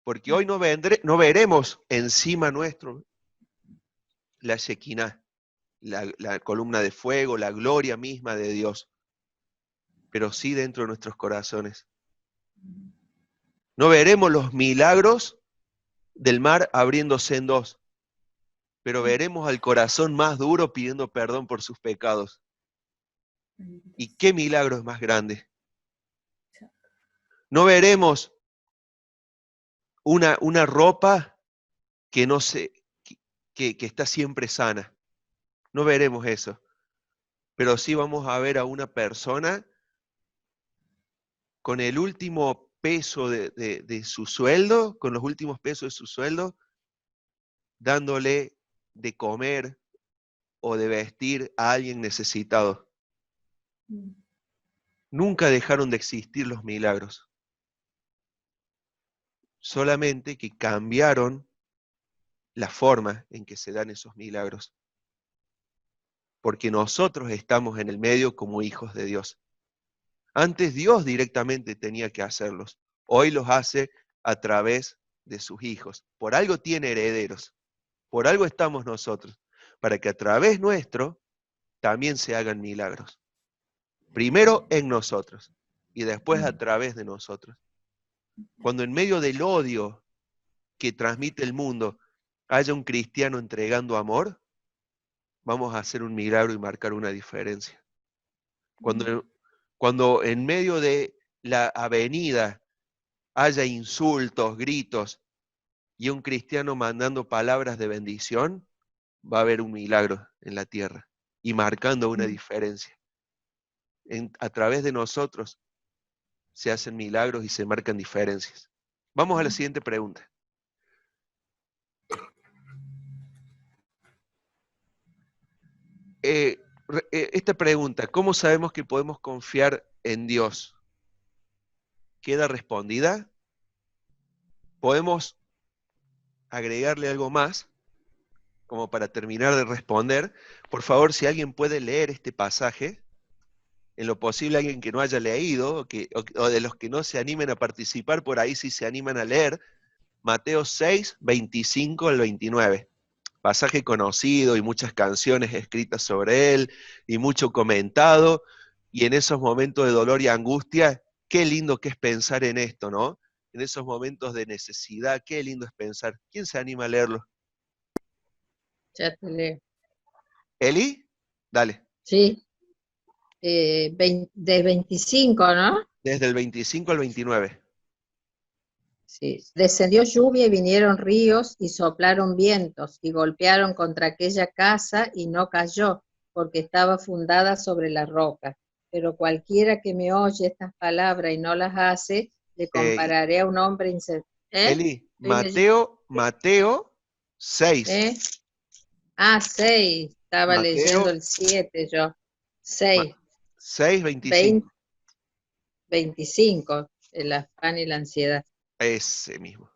Porque hoy no veremos encima nuestro la Shekinah, la columna de fuego, la gloria misma de Dios, pero sí dentro de nuestros corazones. No veremos los milagros del mar abriéndose en dos, pero veremos al corazón más duro pidiendo perdón por sus pecados. ¿Y qué milagro es más grande? No veremos una ropa que no se, que está siempre sana. No veremos eso. Pero sí vamos a ver a una persona con el último peso de su sueldo, con los últimos pesos de su sueldo, dándole de comer o de vestir a alguien necesitado. Nunca dejaron de existir los milagros. Solamente que cambiaron la forma en que se dan esos milagros. Porque nosotros estamos en el medio como hijos de Dios. Antes Dios directamente tenía que hacerlos. Hoy los hace a través de sus hijos. Por algo tiene herederos. Por algo estamos nosotros, para que a través nuestro también se hagan milagros. Primero en nosotros y después a través de nosotros. Cuando en medio del odio que transmite el mundo haya un cristiano entregando amor, vamos a hacer un milagro y marcar una diferencia. Cuando en medio de la avenida haya insultos, gritos, y un cristiano mandando palabras de bendición, va a haber un milagro en la tierra y marcando una diferencia. A través de nosotros se hacen milagros y se marcan diferencias. Vamos a la siguiente pregunta. Esta pregunta, ¿cómo sabemos que podemos confiar en Dios? ¿Queda respondida? ¿Podemos agregarle algo más como para terminar de responder? Por favor, si alguien puede leer este pasaje, en lo posible alguien que no haya leído, o de los que no se animen a participar, por ahí sí se animan a leer, Mateo 6, 25 al 29. Pasaje conocido y muchas canciones escritas sobre él, y mucho comentado, y en esos momentos de dolor y angustia, qué lindo que es pensar en esto, ¿no? En esos momentos de necesidad, qué lindo es pensar. ¿Quién se anima a leerlo? Ya te leo. ¿Eli? Dale. Sí, del 25, ¿no? Desde el 25 al 29. Sí. Descendió lluvia y vinieron ríos y soplaron vientos y golpearon contra aquella casa y no cayó, porque estaba fundada sobre la roca. Pero cualquiera que me oye estas palabras y no las hace, le compararé a un hombre insensato. Eli, Mateo 6. Ah, 6. Estaba Mateo, leyendo el 7 yo. 6. 6, 25. 25, el afán y la ansiedad. Ese mismo.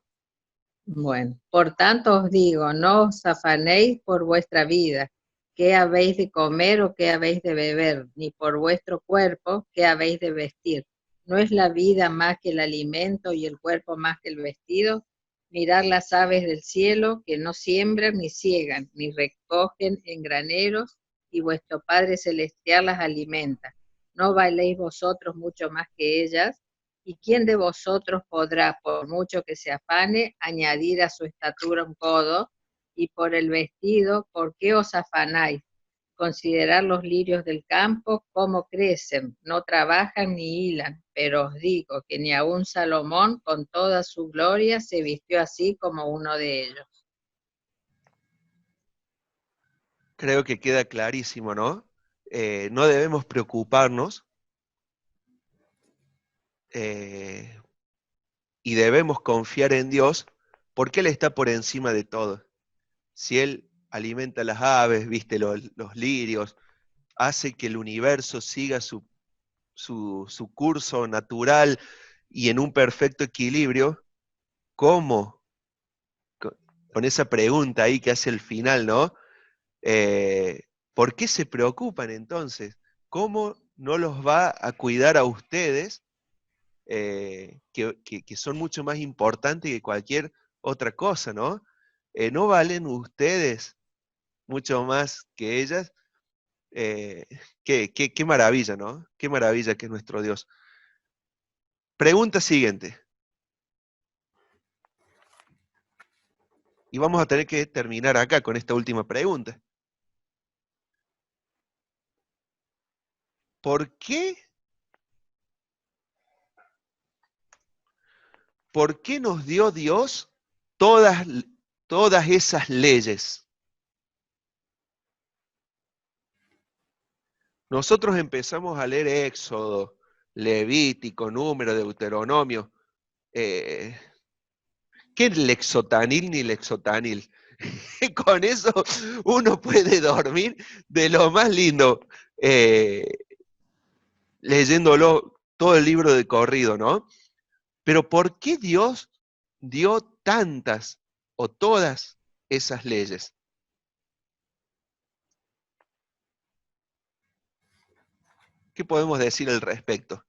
Bueno, por tanto os digo, no os afanéis por vuestra vida, qué habéis de comer o qué habéis de beber, ni por vuestro cuerpo, qué habéis de vestir. ¿No es la vida más que el alimento y el cuerpo más que el vestido? Mirad las aves del cielo, que no siembran ni ciegan, ni recogen en graneros, y vuestro Padre Celestial las alimenta. ¿No valéis vosotros mucho más que ellas? ¿Y quién de vosotros podrá, por mucho que se afane, añadir a su estatura un codo? Y por el vestido, ¿por qué os afanáis? Considerad los lirios del campo, cómo crecen, no trabajan ni hilan, pero os digo que ni aun Salomón, con toda su gloria, se vistió así como uno de ellos. Creo que queda clarísimo, ¿no? No debemos preocuparnos y debemos confiar en Dios porque Él está por encima de todo. Si Él alimenta las aves, viste los lirios, hace que el universo siga su curso natural y en un perfecto equilibrio, ¿cómo? Con esa pregunta ahí que hace el final, ¿no? ¿Por qué se preocupan entonces? ¿Cómo no los va a cuidar a ustedes, que son mucho más importantes que cualquier otra cosa, ¿no? ¿No valen ustedes mucho más que ellas? Qué maravilla, ¿no? Qué maravilla que es nuestro Dios. Pregunta siguiente. Y vamos a tener que terminar acá con esta última pregunta. ¿Por qué nos dio Dios todas esas leyes? Nosotros empezamos a leer Éxodo, Levítico, Número, Deuteronomio. ¿Qué lexotanil ni lexotanil? Con eso uno puede dormir de lo más lindo, leyéndolo todo el libro de corrido, ¿no? Pero ¿por qué Dios dio tantas o todas esas leyes? ¿Qué podemos decir al respecto?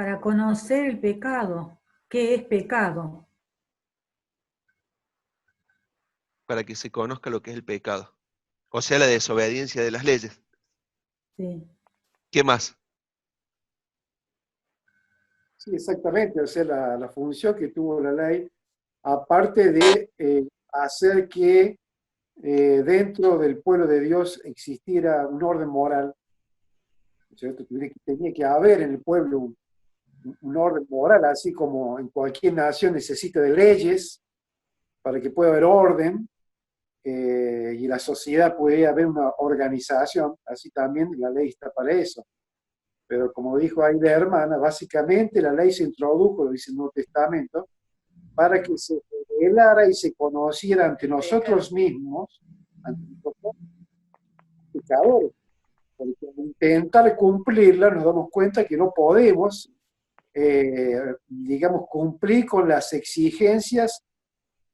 Para conocer el pecado. ¿Qué es pecado? Para que se conozca lo que es el pecado. O sea, la desobediencia de las leyes. Sí. ¿Qué más? Sí, exactamente. O sea, la función que tuvo la ley, aparte de hacer que dentro del pueblo de Dios existiera un orden moral, ¿cierto? Tenía que haber en el pueblo un orden moral, así como en cualquier nación necesita de leyes para que pueda haber orden, y la sociedad puede haber una organización, así también la ley está para eso. Pero como dijo ahí la hermana, básicamente la ley se introdujo, lo dice el Nuevo Testamento, para que se revelara y se conociera ante nosotros mismos, ante nosotros, pecadores. Porque al intentar cumplirla nos damos cuenta que no podemos, digamos, cumplir con las exigencias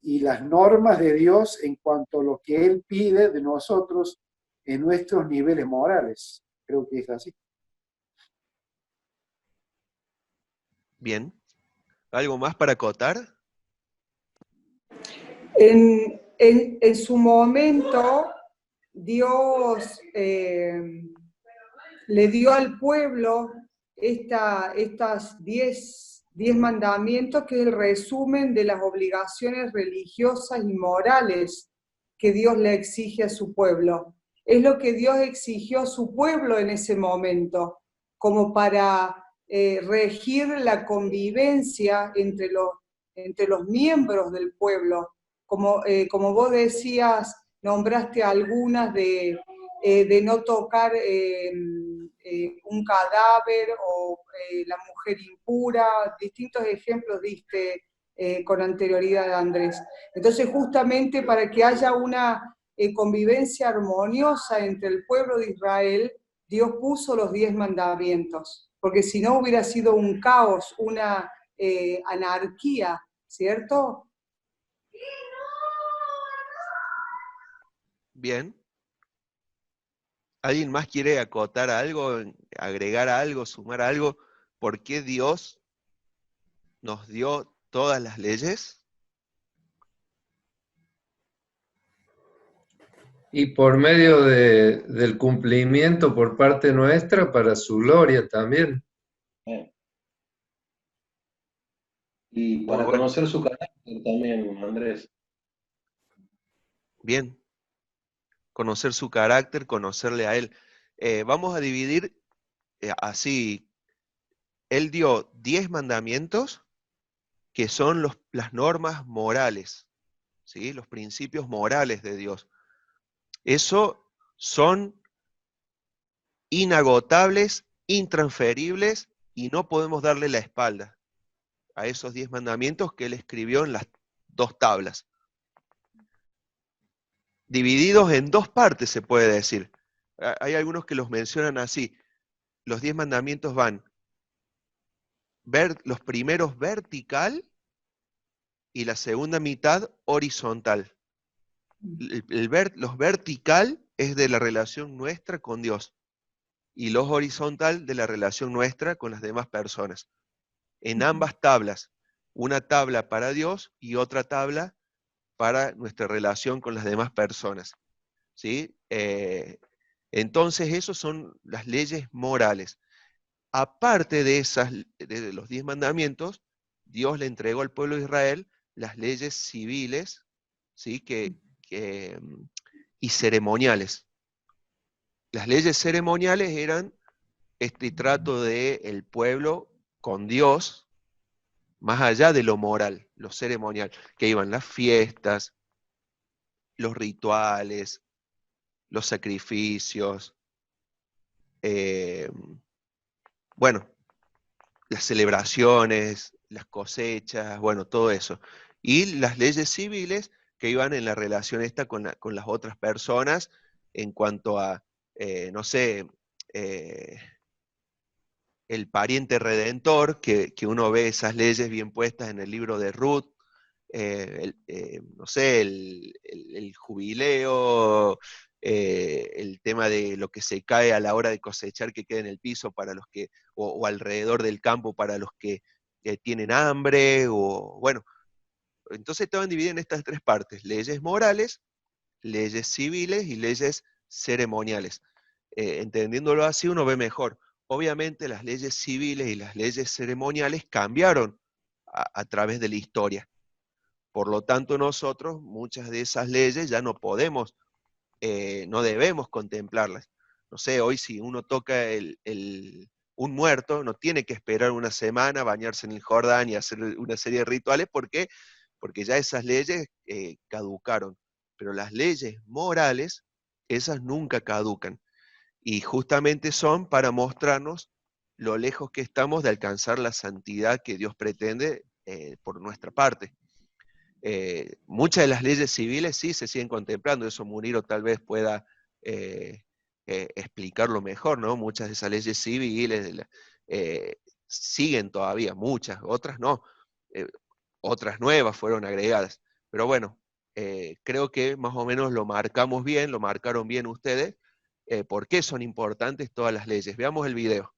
y las normas de Dios en cuanto a lo que Él pide de nosotros en nuestros niveles morales. Creo que es así. Bien. ¿Algo más para acotar? En su momento, Dios le dio al pueblo estas 10 mandamientos, que es el resumen de las obligaciones religiosas y morales que Dios le exige a su pueblo. Es lo que Dios exigió a su pueblo en ese momento, como para regir la convivencia entre los miembros del pueblo. Como vos decías, nombraste algunas de no tocar un cadáver o la mujer impura, distintos ejemplos diste con anterioridad, Andrés. Entonces, justamente para que haya una convivencia armoniosa entre el pueblo de Israel, Dios puso los 10 mandamientos, porque si no hubiera sido un caos, una anarquía, ¿cierto? Bien. ¿Alguien más quiere acotar algo, agregar algo, sumar algo? ¿Por qué Dios nos dio todas las leyes? Y por medio del cumplimiento por parte nuestra para su gloria también. Y Muy para bueno. conocer su carácter también, Andrés. Bien. Conocer su carácter, conocerle a Él. Vamos a dividir así. Él dio 10 mandamientos que son las normas morales, ¿sí? Los principios morales de Dios. Eso son inagotables, intransferibles, y no podemos darle la espalda a esos 10 mandamientos que Él escribió en las 2 tablas. Divididos en 2 partes, se puede decir. Hay algunos que los mencionan así. Los 10 mandamientos van los primeros vertical y la segunda mitad horizontal. Los vertical es de la relación nuestra con Dios y los horizontal de la relación nuestra con las demás personas. En ambas tablas, una tabla para Dios y otra tabla para nuestra relación con las demás personas, ¿sí? Entonces, esos son las leyes morales. Aparte de de los 10 mandamientos, Dios le entregó al pueblo de Israel las leyes civiles, ¿sí? Y ceremoniales. Las leyes ceremoniales eran este trato del pueblo con Dios, más allá de lo moral, lo ceremonial, que iban las fiestas, los rituales, los sacrificios, bueno, las celebraciones, las cosechas, bueno, todo eso. Y las leyes civiles que iban en la relación esta con las otras personas en cuanto a, no sé, el pariente redentor, que uno ve esas leyes bien puestas en el libro de Ruth, no sé, el jubileo, el tema de lo que se cae a la hora de cosechar que queda en el piso para los que, o alrededor del campo para los que tienen hambre, o bueno, entonces estaban divididas en estas tres partes: leyes morales, leyes civiles y leyes ceremoniales. Entendiéndolo así uno ve mejor. Obviamente las leyes civiles y las leyes ceremoniales cambiaron a través de la historia. Por lo tanto nosotros muchas de esas leyes ya no podemos, no debemos contemplarlas. No sé, hoy si uno toca un muerto, no tiene que esperar una semana, bañarse en el Jordán y hacer una serie de rituales, porque ya esas leyes caducaron. Pero las leyes morales, esas nunca caducan. Y justamente son para mostrarnos lo lejos que estamos de alcanzar la santidad que Dios pretende por nuestra parte. Muchas de las leyes civiles sí se siguen contemplando, eso Muniro tal vez pueda explicarlo mejor, ¿no? Muchas de esas leyes civiles siguen todavía, muchas, otras no, otras nuevas fueron agregadas. Pero bueno, creo que más o menos lo marcamos bien, lo marcaron bien ustedes, por qué son importantes todas las leyes. Veamos el video.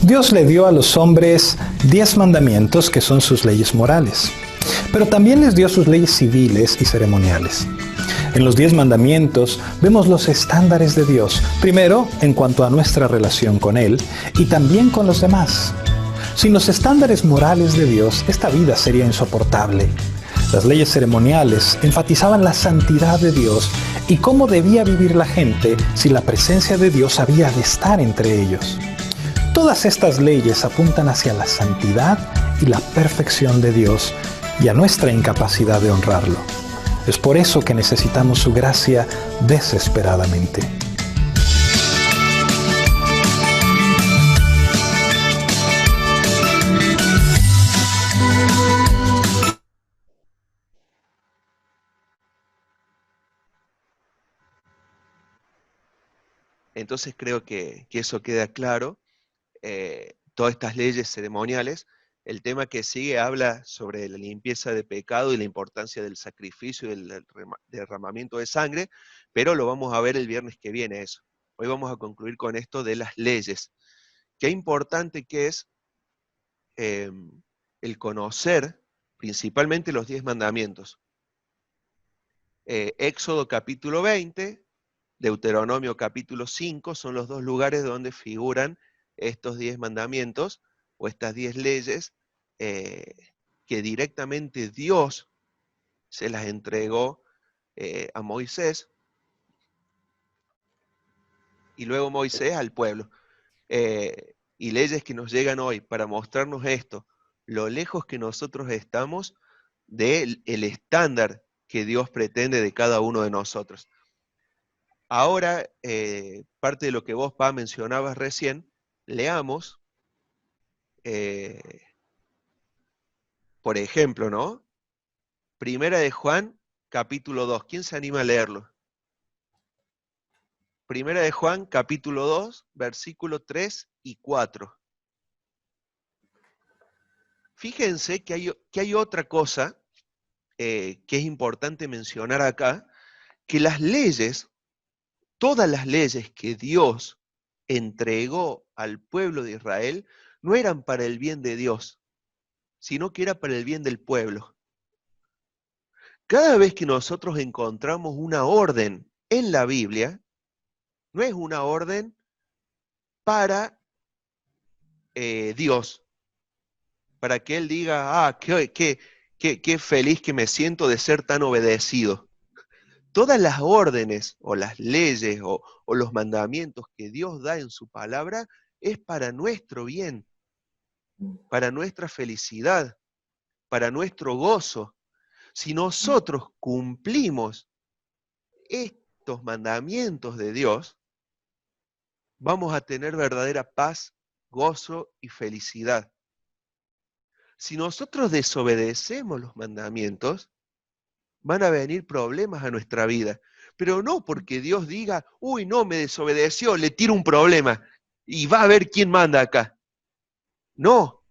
Dios le dio a los hombres 10 mandamientos que son sus leyes morales, pero también les dio sus leyes civiles y ceremoniales. En los 10 mandamientos vemos los estándares de Dios, primero en cuanto a nuestra relación con Él y también con los demás. Sin los estándares morales de Dios, esta vida sería insoportable. Las leyes ceremoniales enfatizaban la santidad de Dios y cómo debía vivir la gente si la presencia de Dios había de estar entre ellos. Todas estas leyes apuntan hacia la santidad y la perfección de Dios y a nuestra incapacidad de honrarlo. Es por eso que necesitamos su gracia desesperadamente. Entonces creo que eso queda claro. Todas estas leyes ceremoniales. El tema que sigue habla sobre la limpieza de pecado y la importancia del sacrificio y del derramamiento de sangre, pero lo vamos a ver el viernes que viene eso. Hoy vamos a concluir con esto de las leyes. Qué importante que es el conocer principalmente los 10 mandamientos. Éxodo capítulo 20, Deuteronomio capítulo 5 son los dos lugares donde figuran estos 10 mandamientos o estas 10 leyes que directamente Dios se las entregó a Moisés y luego Moisés al pueblo. Y leyes que nos llegan hoy para mostrarnos esto, lo lejos que nosotros estamos del estándar que Dios pretende de cada uno de nosotros. Ahora, parte de lo que vos, Pa, mencionabas recién, leamos, por ejemplo, ¿no? Primera de Juan, capítulo 2. ¿Quién se anima a leerlo? Primera de Juan, capítulo 2, versículo 3 y 4. Fíjense que hay otra cosa que es importante mencionar acá, que las leyes, todas las leyes que Dios entregó al pueblo de Israel, no eran para el bien de Dios, sino que era para el bien del pueblo. Cada vez que nosotros encontramos una orden en la Biblia, no es una orden para Dios, para que Él diga, qué feliz que me siento de ser tan obedecido. Todas las órdenes o las leyes o los mandamientos que Dios da en su palabra es para nuestro bien, para nuestra felicidad, para nuestro gozo. Si nosotros cumplimos estos mandamientos de Dios, vamos a tener verdadera paz, gozo y felicidad. Si nosotros desobedecemos los mandamientos, van a venir problemas a nuestra vida. Pero no porque Dios diga, uy, no, me desobedeció, le tiro un problema y va a ver quién manda acá. No,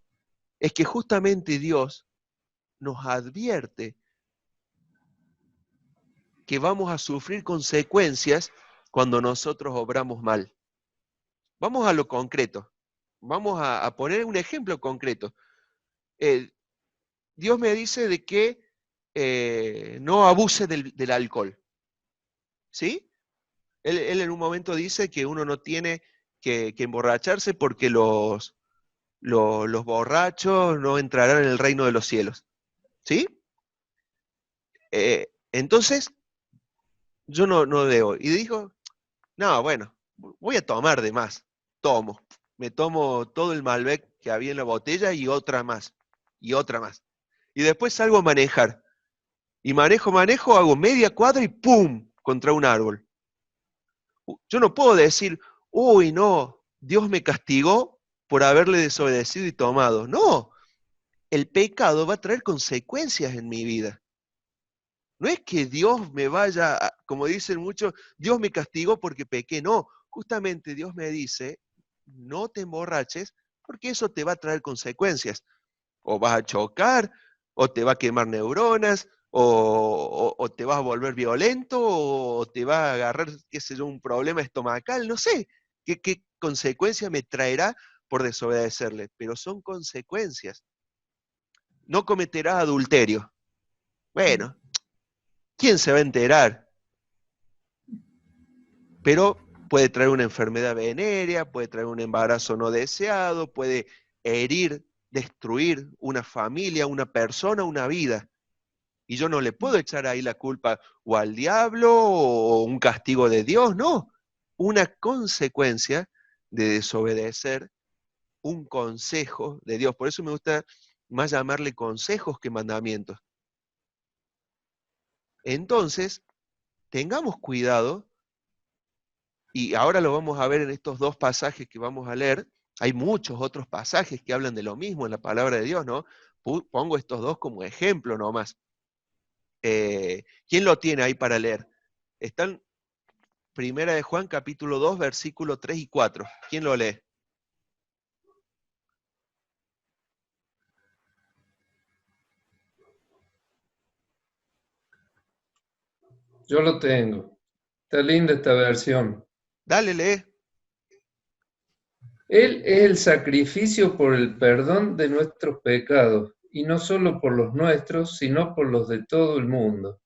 es que justamente Dios nos advierte que vamos a sufrir consecuencias cuando nosotros obramos mal. Vamos a lo concreto. Vamos a poner un ejemplo concreto. Dios me dice de que no abuse del alcohol. ¿Sí? Él en un momento dice que uno no tiene que emborracharse porque los borrachos no entrarán en el reino de los cielos. ¿Sí? Entonces, yo no debo. Y dijo, no, bueno, voy a tomar de más. Tomo. Me tomo todo el Malbec que había en la botella y otra más. Y otra más. Y después salgo a manejar. Y manejo, hago media cuadra y ¡pum! Contra un árbol. Yo no puedo decir, uy, no, Dios me castigó por haberle desobedecido y tomado. No, el pecado va a traer consecuencias en mi vida. No es que Dios me vaya, como dicen muchos, Dios me castigó porque pequé. No, justamente Dios me dice, no te emborraches porque eso te va a traer consecuencias. O vas a chocar, o te va a quemar neuronas, o te vas a volver violento, o te va a agarrar, qué sé yo, un problema estomacal, no sé qué consecuencia me traerá por desobedecerle, pero son consecuencias. No cometerás adulterio. Bueno, ¿quién se va a enterar? Pero puede traer una enfermedad venérea, puede traer un embarazo no deseado, puede herir, destruir una familia, una persona, una vida. Y yo no le puedo echar ahí la culpa o al diablo o un castigo de Dios, no. Una consecuencia de desobedecer un consejo de Dios. Por eso me gusta más llamarle consejos que mandamientos. Entonces, tengamos cuidado, y ahora lo vamos a ver en estos dos pasajes que vamos a leer. Hay muchos otros pasajes que hablan de lo mismo en la palabra de Dios, ¿no? Pongo estos dos como ejemplo nomás. ¿Quién lo tiene ahí para leer? Están Primera de Juan, capítulo 2, versículos 3 y 4. ¿Quién lo lee? Yo lo tengo. Está linda esta versión. Dale, lee. Él es el sacrificio por el perdón de nuestros pecados, y no solo por los nuestros, sino por los de todo el mundo.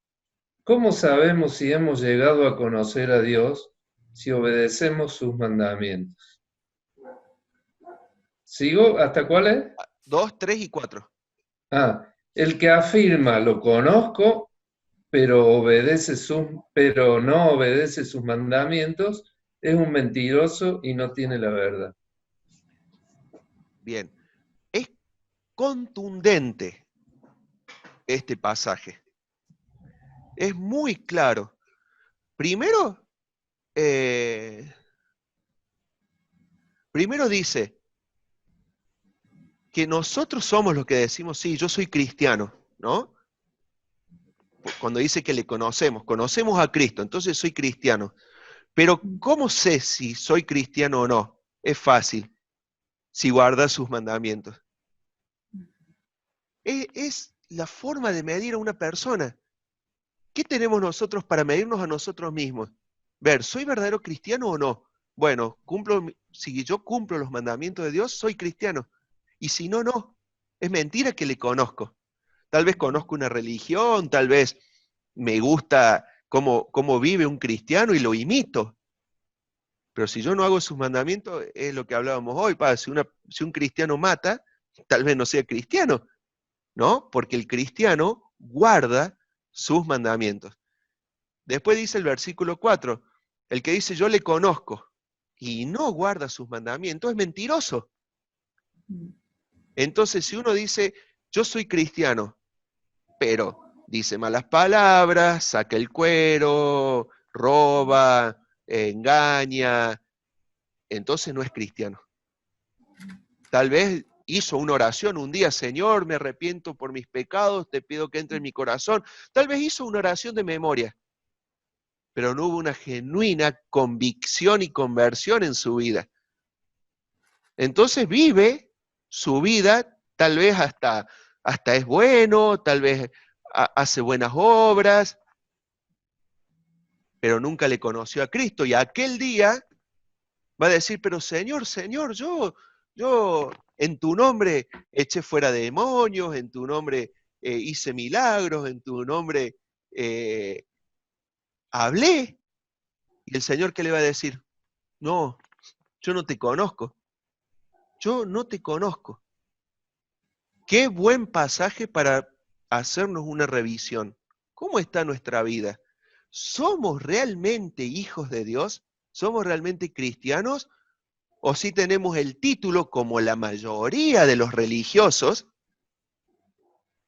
¿Cómo sabemos si hemos llegado a conocer a Dios? Si obedecemos sus mandamientos. ¿Sigo? ¿Hasta cuál es? 2, 3 y 4. El que afirma, lo conozco, pero no obedece sus mandamientos, es un mentiroso y no tiene la verdad. Bien. Es contundente este pasaje. Es muy claro. Primero dice que nosotros somos los que decimos, sí, yo soy cristiano, ¿no? Cuando dice que le conocemos a Cristo, entonces soy cristiano. Pero ¿cómo sé si soy cristiano o no? Es fácil, si guardas sus mandamientos. Es la forma de medir a una persona. ¿Qué tenemos nosotros para medirnos a nosotros mismos? Ver, ¿soy verdadero cristiano o no? Bueno, si yo cumplo los mandamientos de Dios, soy cristiano. Y si no, no. Es mentira que le conozco. Tal vez conozco una religión, tal vez me gusta cómo vive un cristiano y lo imito. Pero si yo no hago sus mandamientos, es lo que hablábamos hoy, si un cristiano mata, tal vez no sea cristiano, ¿no? Porque el cristiano guarda sus mandamientos. Después dice el versículo 4, el que dice yo le conozco y no guarda sus mandamientos es mentiroso. Entonces, si uno dice yo soy cristiano, pero dice malas palabras, saca el cuero, roba, engaña, entonces no es cristiano. Tal vez hizo una oración un día, Señor, me arrepiento por mis pecados, te pido que entre en mi corazón. Tal vez hizo una oración de memoria, pero no hubo una genuina convicción y conversión en su vida. Entonces vive su vida, tal vez hasta es bueno, tal vez hace buenas obras, pero nunca le conoció a Cristo. Y aquel día va a decir, pero Señor, Señor, yo en tu nombre eché fuera demonios, en tu nombre hice milagros, en tu nombre hablé. Y el Señor, ¿qué le va a decir? No, yo no te conozco. Yo no te conozco. Qué buen pasaje para hacernos una revisión. ¿Cómo está nuestra vida? ¿Somos realmente hijos de Dios? ¿Somos realmente cristianos? ¿O si tenemos el título, como la mayoría de los religiosos,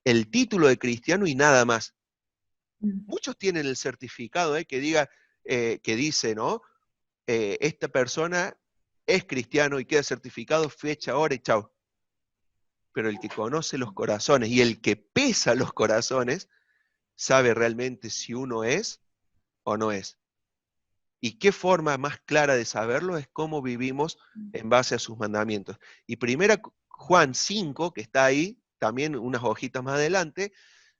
el título de cristiano y nada más? Muchos tienen el certificado que diga, que dice, ¿no? Esta persona es cristiano y queda certificado, fecha, hora y chao. Pero el que conoce los corazones y el que pesa los corazones, sabe realmente si uno es o no es. Y qué forma más clara de saberlo es cómo vivimos en base a sus mandamientos. Y 1 Juan 5, que está ahí, también unas hojitas más adelante,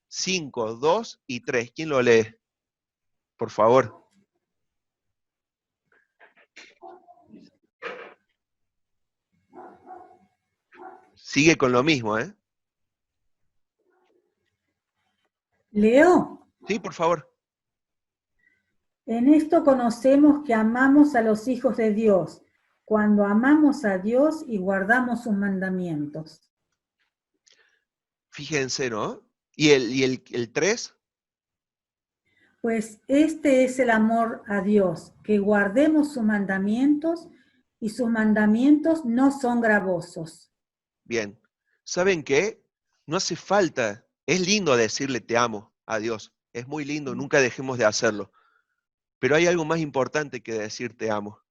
5, 2 y 3. ¿Quién lo lee? Por favor. Sigue con lo mismo, ¿eh? ¿Leo? Sí, por favor. En esto conocemos que amamos a los hijos de Dios, cuando amamos a Dios y guardamos sus mandamientos. Fíjense, ¿no? ¿Y el 3? Pues este es el amor a Dios, que guardemos sus mandamientos, y sus mandamientos no son gravosos. Bien. ¿Saben qué? No hace falta. Es lindo decirle te amo a Dios. Es muy lindo, nunca dejemos de hacerlo. Pero hay algo más importante que decir te amo,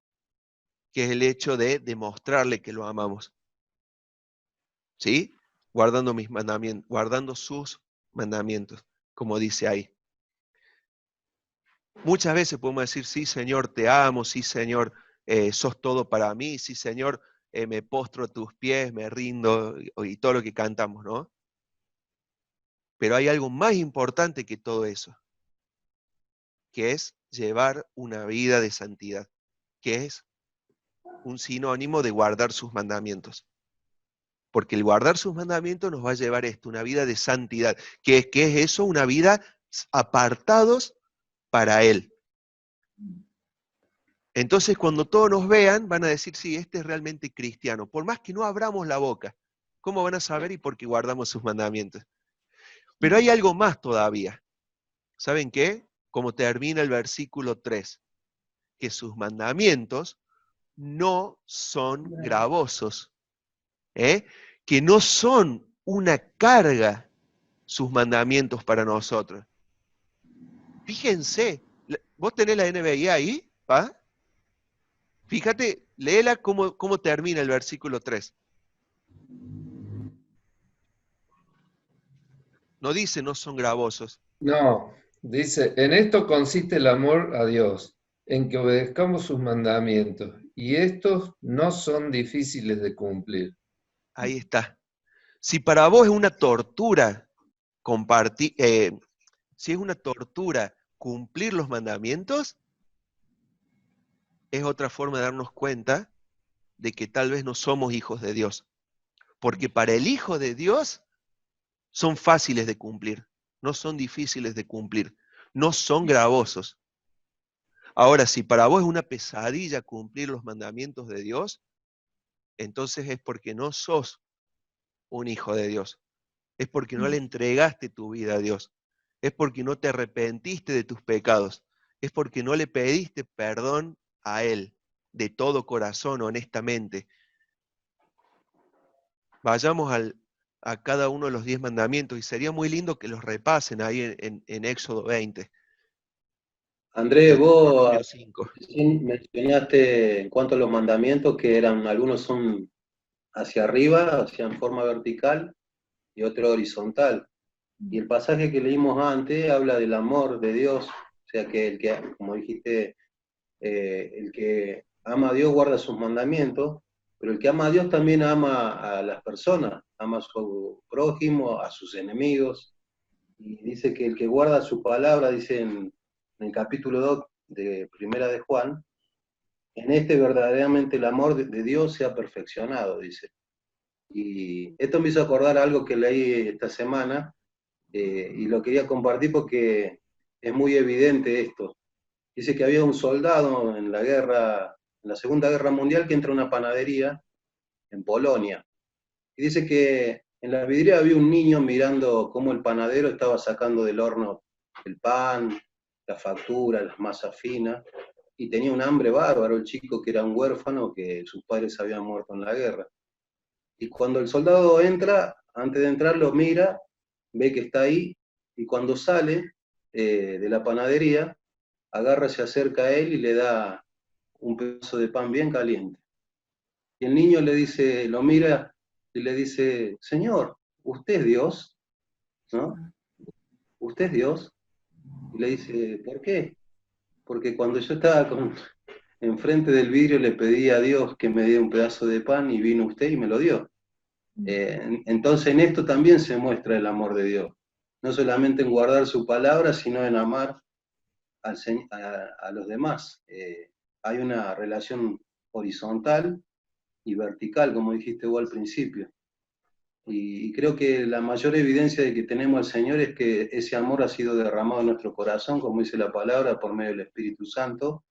que es el hecho de demostrarle que lo amamos. ¿Sí? Guardando mis mandamientos, guardando sus mandamientos, como dice ahí. Muchas veces podemos decir, sí, Señor, te amo, sí, Señor, sos todo para mí, sí, Señor, me postro a tus pies, me rindo, y todo lo que cantamos, ¿no? Pero hay algo más importante que todo eso, que es llevar una vida de santidad, que es un sinónimo de guardar sus mandamientos. Porque el guardar sus mandamientos nos va a llevar esto, una vida de santidad. ¿Qué es eso? Una vida apartados para Él. Entonces, cuando todos nos vean, van a decir, sí, este es realmente cristiano. Por más que no abramos la boca, ¿cómo van a saber? Y porque guardamos sus mandamientos. Pero hay algo más todavía. ¿Saben qué? Como termina el versículo 3, que sus mandamientos no son gravosos, que no son una carga sus mandamientos para nosotros. Fíjense, ¿vos tenés la NBI ahí? ¿Va? Fíjate, léela cómo termina el versículo 3. No dice no son gravosos. No, dice, en esto consiste el amor a Dios, en que obedezcamos sus mandamientos, y estos no son difíciles de cumplir. Ahí está. Si para vos es una tortura si es una tortura cumplir los mandamientos, es otra forma de darnos cuenta de que tal vez no somos hijos de Dios. Porque para el Hijo de Dios son fáciles de cumplir, no son difíciles de cumplir, no son gravosos. Ahora, si para vos es una pesadilla cumplir los mandamientos de Dios, entonces es porque no sos un hijo de Dios. Es porque no le entregaste tu vida a Dios. Es porque no te arrepentiste de tus pecados. Es porque no le pediste perdón a Él de todo corazón, honestamente. Vayamos a cada uno de los 10 mandamientos y sería muy lindo que los repasen ahí en Éxodo 20. Andrés, vos Deuteronomio 5. mencionaste en cuanto a los mandamientos que algunos son hacia arriba, hacia en forma vertical, y otro horizontal. Y el pasaje que leímos antes habla del amor de Dios, o sea que el que, como dijiste, el que ama a Dios guarda sus mandamientos, pero el que ama a Dios también ama a las personas, ama a su prójimo, a sus enemigos, y dice que el que guarda su palabra, dice en el capítulo 2 de Primera de Juan, en este verdaderamente el amor de Dios se ha perfeccionado, dice. Y esto me hizo acordar algo que leí esta semana, y lo quería compartir porque es muy evidente esto. Dice que había un soldado en la guerra, en la Segunda Guerra Mundial, que entra a una panadería en Polonia. Y dice que en la vidriera había un niño mirando cómo el panadero estaba sacando del horno el pan, la factura, las masas finas, y tenía un hambre bárbaro el chico, que era un huérfano, que sus padres habían muerto en la guerra. Y cuando el soldado entra, antes de entrar lo mira, ve que está ahí, y cuando sale de la panadería, agarra, se acerca a él y le da un pedazo de pan bien caliente. Y el niño le dice, lo mira y le dice, Señor, ¿usted es Dios? ¿No? ¿Usted es Dios? Y le dice, ¿por qué? Porque cuando yo estaba enfrente del vidrio le pedí a Dios que me diera un pedazo de pan y vino usted y me lo dio. Entonces en esto también se muestra el amor de Dios. No solamente en guardar su palabra, sino en amar a los demás. Hay una relación horizontal y vertical, como dijiste vos al principio. Y creo que la mayor evidencia de que tenemos al Señor es que ese amor ha sido derramado en nuestro corazón, como dice la palabra, por medio del Espíritu Santo,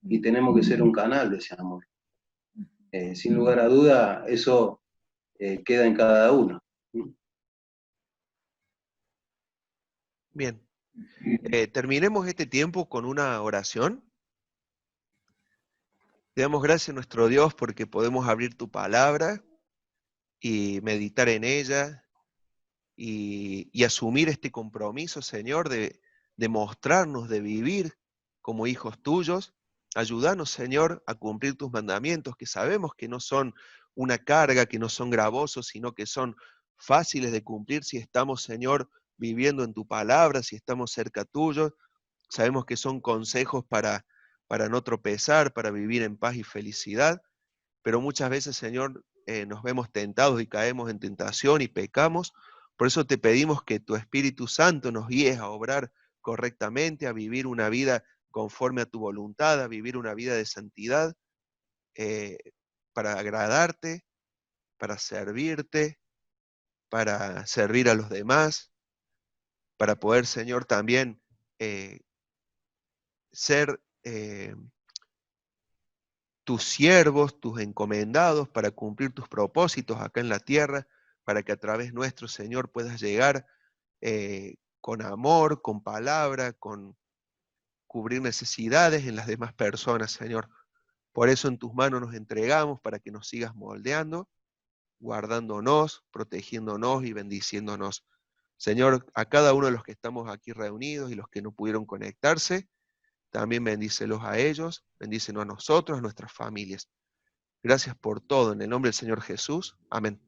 y tenemos que ser un canal de ese amor. Sin lugar a duda, eso queda en cada uno. Bien. Terminemos este tiempo con una oración. Te damos gracias a nuestro Dios porque podemos abrir tu palabra y meditar en ella y asumir este compromiso, Señor, de mostrarnos, de vivir como hijos tuyos. Ayúdanos, Señor, a cumplir tus mandamientos, que sabemos que no son una carga, que no son gravosos, sino que son fáciles de cumplir si estamos, Señor, viviendo en tu palabra, si estamos cerca tuyo. Sabemos que son consejos para no tropezar, para vivir en paz y felicidad, pero muchas veces, Señor, nos vemos tentados y caemos en tentación y pecamos. Por eso te pedimos que tu Espíritu Santo nos guíe a obrar correctamente, a vivir una vida conforme a tu voluntad, a vivir una vida de santidad, para agradarte, para servirte, para servir a los demás, para poder, Señor, también ser tus siervos, tus encomendados, para cumplir tus propósitos acá en la tierra, para que a través nuestro, Señor, puedas llegar con amor, con palabra, con cubrir necesidades en las demás personas, Señor. Por eso en tus manos nos entregamos, para que nos sigas moldeando, guardándonos, protegiéndonos y bendiciéndonos. Señor, a cada uno de los que estamos aquí reunidos y los que no pudieron conectarse, también bendícelos a ellos, bendícenos a nosotros, a nuestras familias. Gracias por todo, en el nombre del Señor Jesús. Amén.